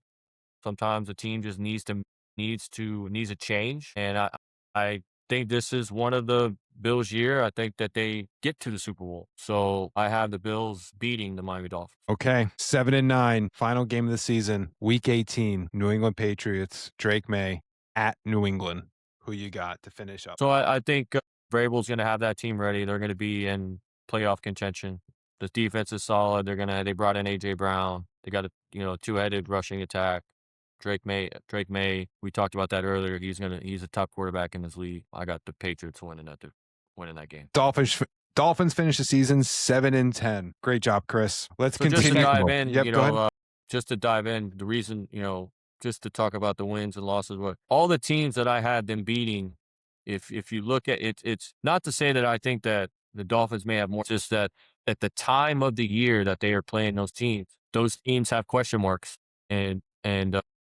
Sometimes a team just needs a change, and I think this is one of the Bills' year. I think that they get to the Super Bowl. So I have the Bills beating the Miami Dolphins. Okay, 7-9, final game of the season, Week 18, New England Patriots, Drake May at New England. Who you got to finish up? So I think Vrabel's going to have that team ready. They're going to be in playoff contention. The defense is solid. They brought in A.J. Brown. They got a two-headed rushing attack. Drake May. We talked about that earlier. He's a top quarterback in this league. I got the Patriots winning that game. Dolphins finish the season 7-10. Great job, Chris. Let's So just to continue. dive in, Yep, go ahead. just to dive in, the reason, just to talk about the wins and losses, all the teams that I had them beating, if you look at it, it's not to say that I think that the Dolphins may have more, just that at the time of the year that they are playing those teams have question marks. And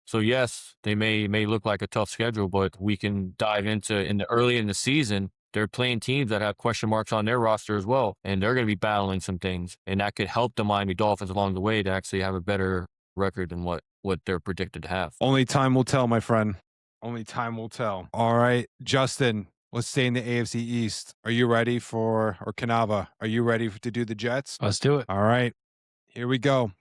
so yes, they may look like a tough schedule, but we can dive into early in the season. They're playing teams that have question marks on their roster as well, and they're going to be battling some things, and that could help the Miami Dolphins along the way to actually have a better record than what they're predicted to have. Only time will tell, my friend. Only time will tell. All right, Justin, let's stay in the AFC East. Are you ready or Kanava, are you ready to do the Jets? Let's do it. All right, here we go.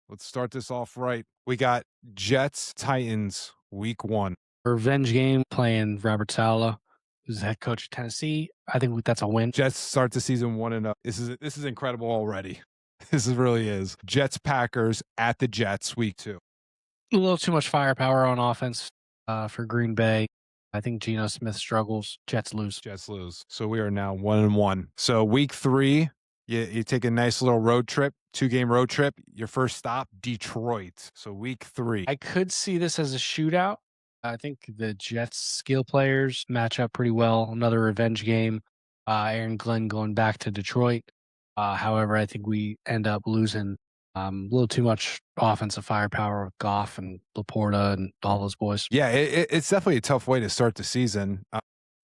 Let's start this off right. We got Jets, Titans, Week 1. Revenge game playing Robert Saleh, who's the head coach of Tennessee. I think that's a win. Jets start the season 1-0. This is incredible already. Really is. Jets, Packers at the Jets, Week 2. A little too much firepower on offense for Green Bay. I think Geno Smith struggles. Jets lose. Jets lose. So we are now 1-1. So Week 3, you take a nice little road trip, 2-game road trip. Your first stop, Detroit. So Week 3. I could see this as a shootout. I think the Jets skill players match up pretty well. Another revenge game. Aaron Glenn going back to Detroit. However, I think we end up losing a little too much offensive firepower with Goff and Laporta and all those boys. Yeah, it's definitely a tough way to start the season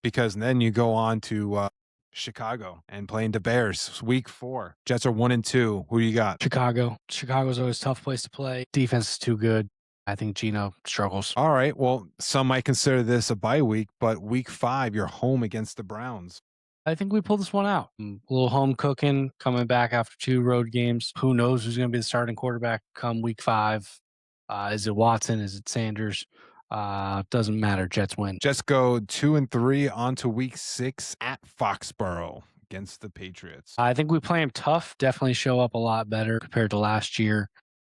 because then you go on to Chicago and playing the Bears. Week 4. Jets are 1-2. Who do you got? Chicago. Chicago's always a tough place to play. Defense is too good. I think Geno struggles. All right. Well, some might consider this a bye week, but Week 5, you're home against the Browns. I think we pull this one out. A little home cooking, coming back after 2 road games. Who knows who's going to be the starting quarterback come Week 5? Is it Watson? Is it Sanders? Doesn't matter. Jets win. Jets go 2-3 on to Week 6 at Foxborough against the Patriots. I think we play them tough. Definitely show up a lot better compared to last year.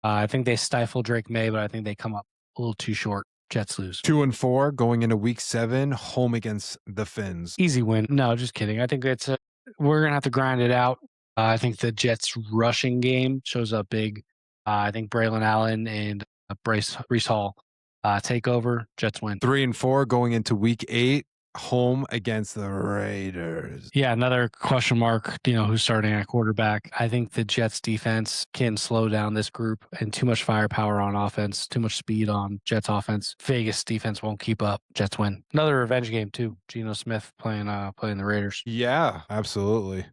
I think they stifle Drake May, but I think they come up a little too short. Jets lose. 2-4 going into Week 7, home against the Finns. Easy win. No, just kidding. I think we're going to have to grind it out. I think the Jets rushing game shows up big. I think Braylon Allen and Breece Hall Takeover, Jets win. 3-4 going into week 8, home against the Raiders. Yeah, another question mark, who's starting at quarterback. I think the Jets defense can slow down this group, and too much firepower on offense, too much speed on Jets offense. Vegas defense won't keep up. Jets win. Another revenge game too. Geno Smith playing the Raiders. Yeah, absolutely.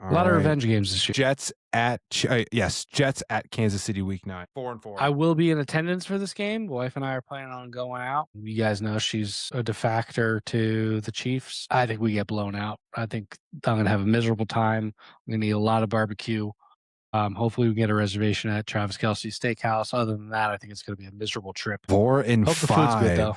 A lot of revenge games this year. Jets at Jets at Kansas City week 9. 4-4. I will be in attendance for this game. My wife and I are planning on going out. You guys know she's a defector to the Chiefs. I think we get blown out. I think I'm going to have a miserable time. I'm going to eat a lot of barbecue. Hopefully we get a reservation at Travis Kelce's Steakhouse. Other than that, I think it's going to be a miserable trip. 4-5. Hope the food's good though.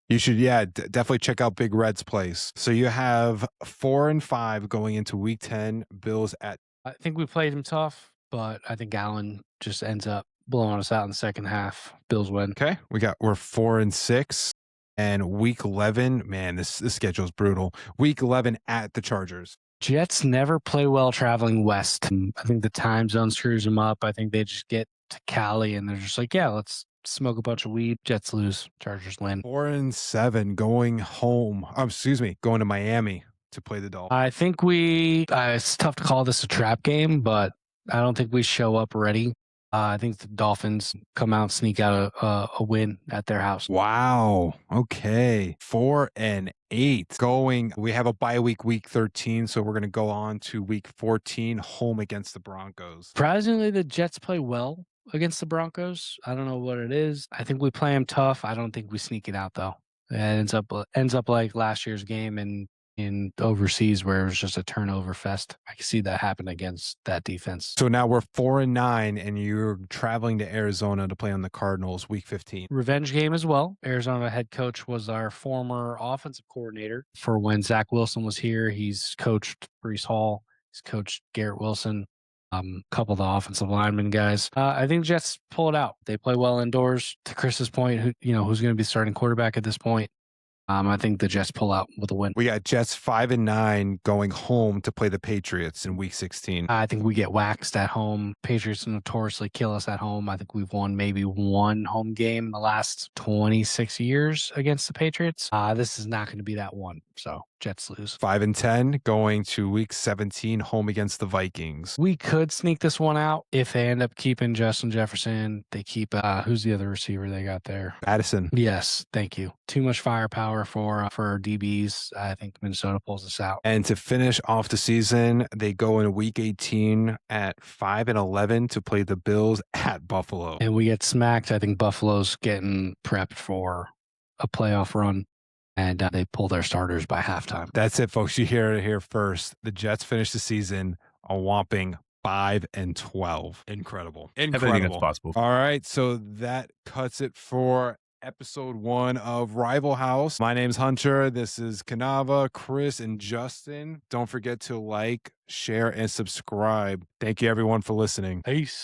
You should, definitely check out Big Red's place. So you have 4-5 going into week 10. Bills at. I think we played him tough, but I think Allen just ends up blowing us out in the second half. Bills win. Okay, we're 4-6, and week 11. Man, this schedule is brutal. Week 11 at the Chargers. Jets never play well traveling west. I think the time zone screws them up. I think they just get to Cali and they're just like, yeah, let's smoke a bunch of weed. Jets lose. Chargers win. 4-7 going home. Going to Miami to play the Dolphins. I think it's tough to call this a trap game, but I don't think we show up ready. I think the Dolphins come out and sneak out a win at their house. Wow. Okay. 4-8 going. We have a bye week 13. So we're going to go on to week 14, home against the Broncos. Surprisingly, the Jets play well against the Broncos. I don't know what it is. I think we play them tough. I don't think we sneak it out though. It ends up like last year's game in overseas where it was just a turnover fest. I can see that happen against that defense. So now we're 4-9 and you're traveling to Arizona to play on the Cardinals week 15. Revenge game as well. Arizona head coach was our former offensive coordinator for when Zach Wilson was here. He's coached Breece Hall. He's coached Garrett Wilson. A couple of the offensive linemen guys. I think Jets pull it out. They play well indoors. To Chris's point, who's going to be starting quarterback at this point? I think the Jets pull out with a win. We got Jets 5-9 going home to play the Patriots in week 16. I think we get waxed at home. Patriots notoriously kill us at home. I think we've won maybe one home game in the last 26 years against the Patriots. This is not going to be that one. So Jets lose. 5-10 going to week 17, home against the Vikings. We could sneak this one out if they end up keeping Justin Jefferson. They keep who's the other receiver they got there? Addison. Yes, thank you. Too much firepower for DBs. I think Minnesota pulls us out. And to finish off the season, they go in week 18 at 5-11 to play the Bills at Buffalo. And we get smacked. I think Buffalo's getting prepped for a playoff run. And they pull their starters by halftime. That's it, folks. You hear it here first. The Jets finish the season a whopping 5-12. Incredible. Everything that's possible. All right. So that cuts it for episode 1 of Rival House. My name's Hunter. This is Kanava, Chris, and Justin. Don't forget to like, share, and subscribe. Thank you, everyone, for listening. Peace.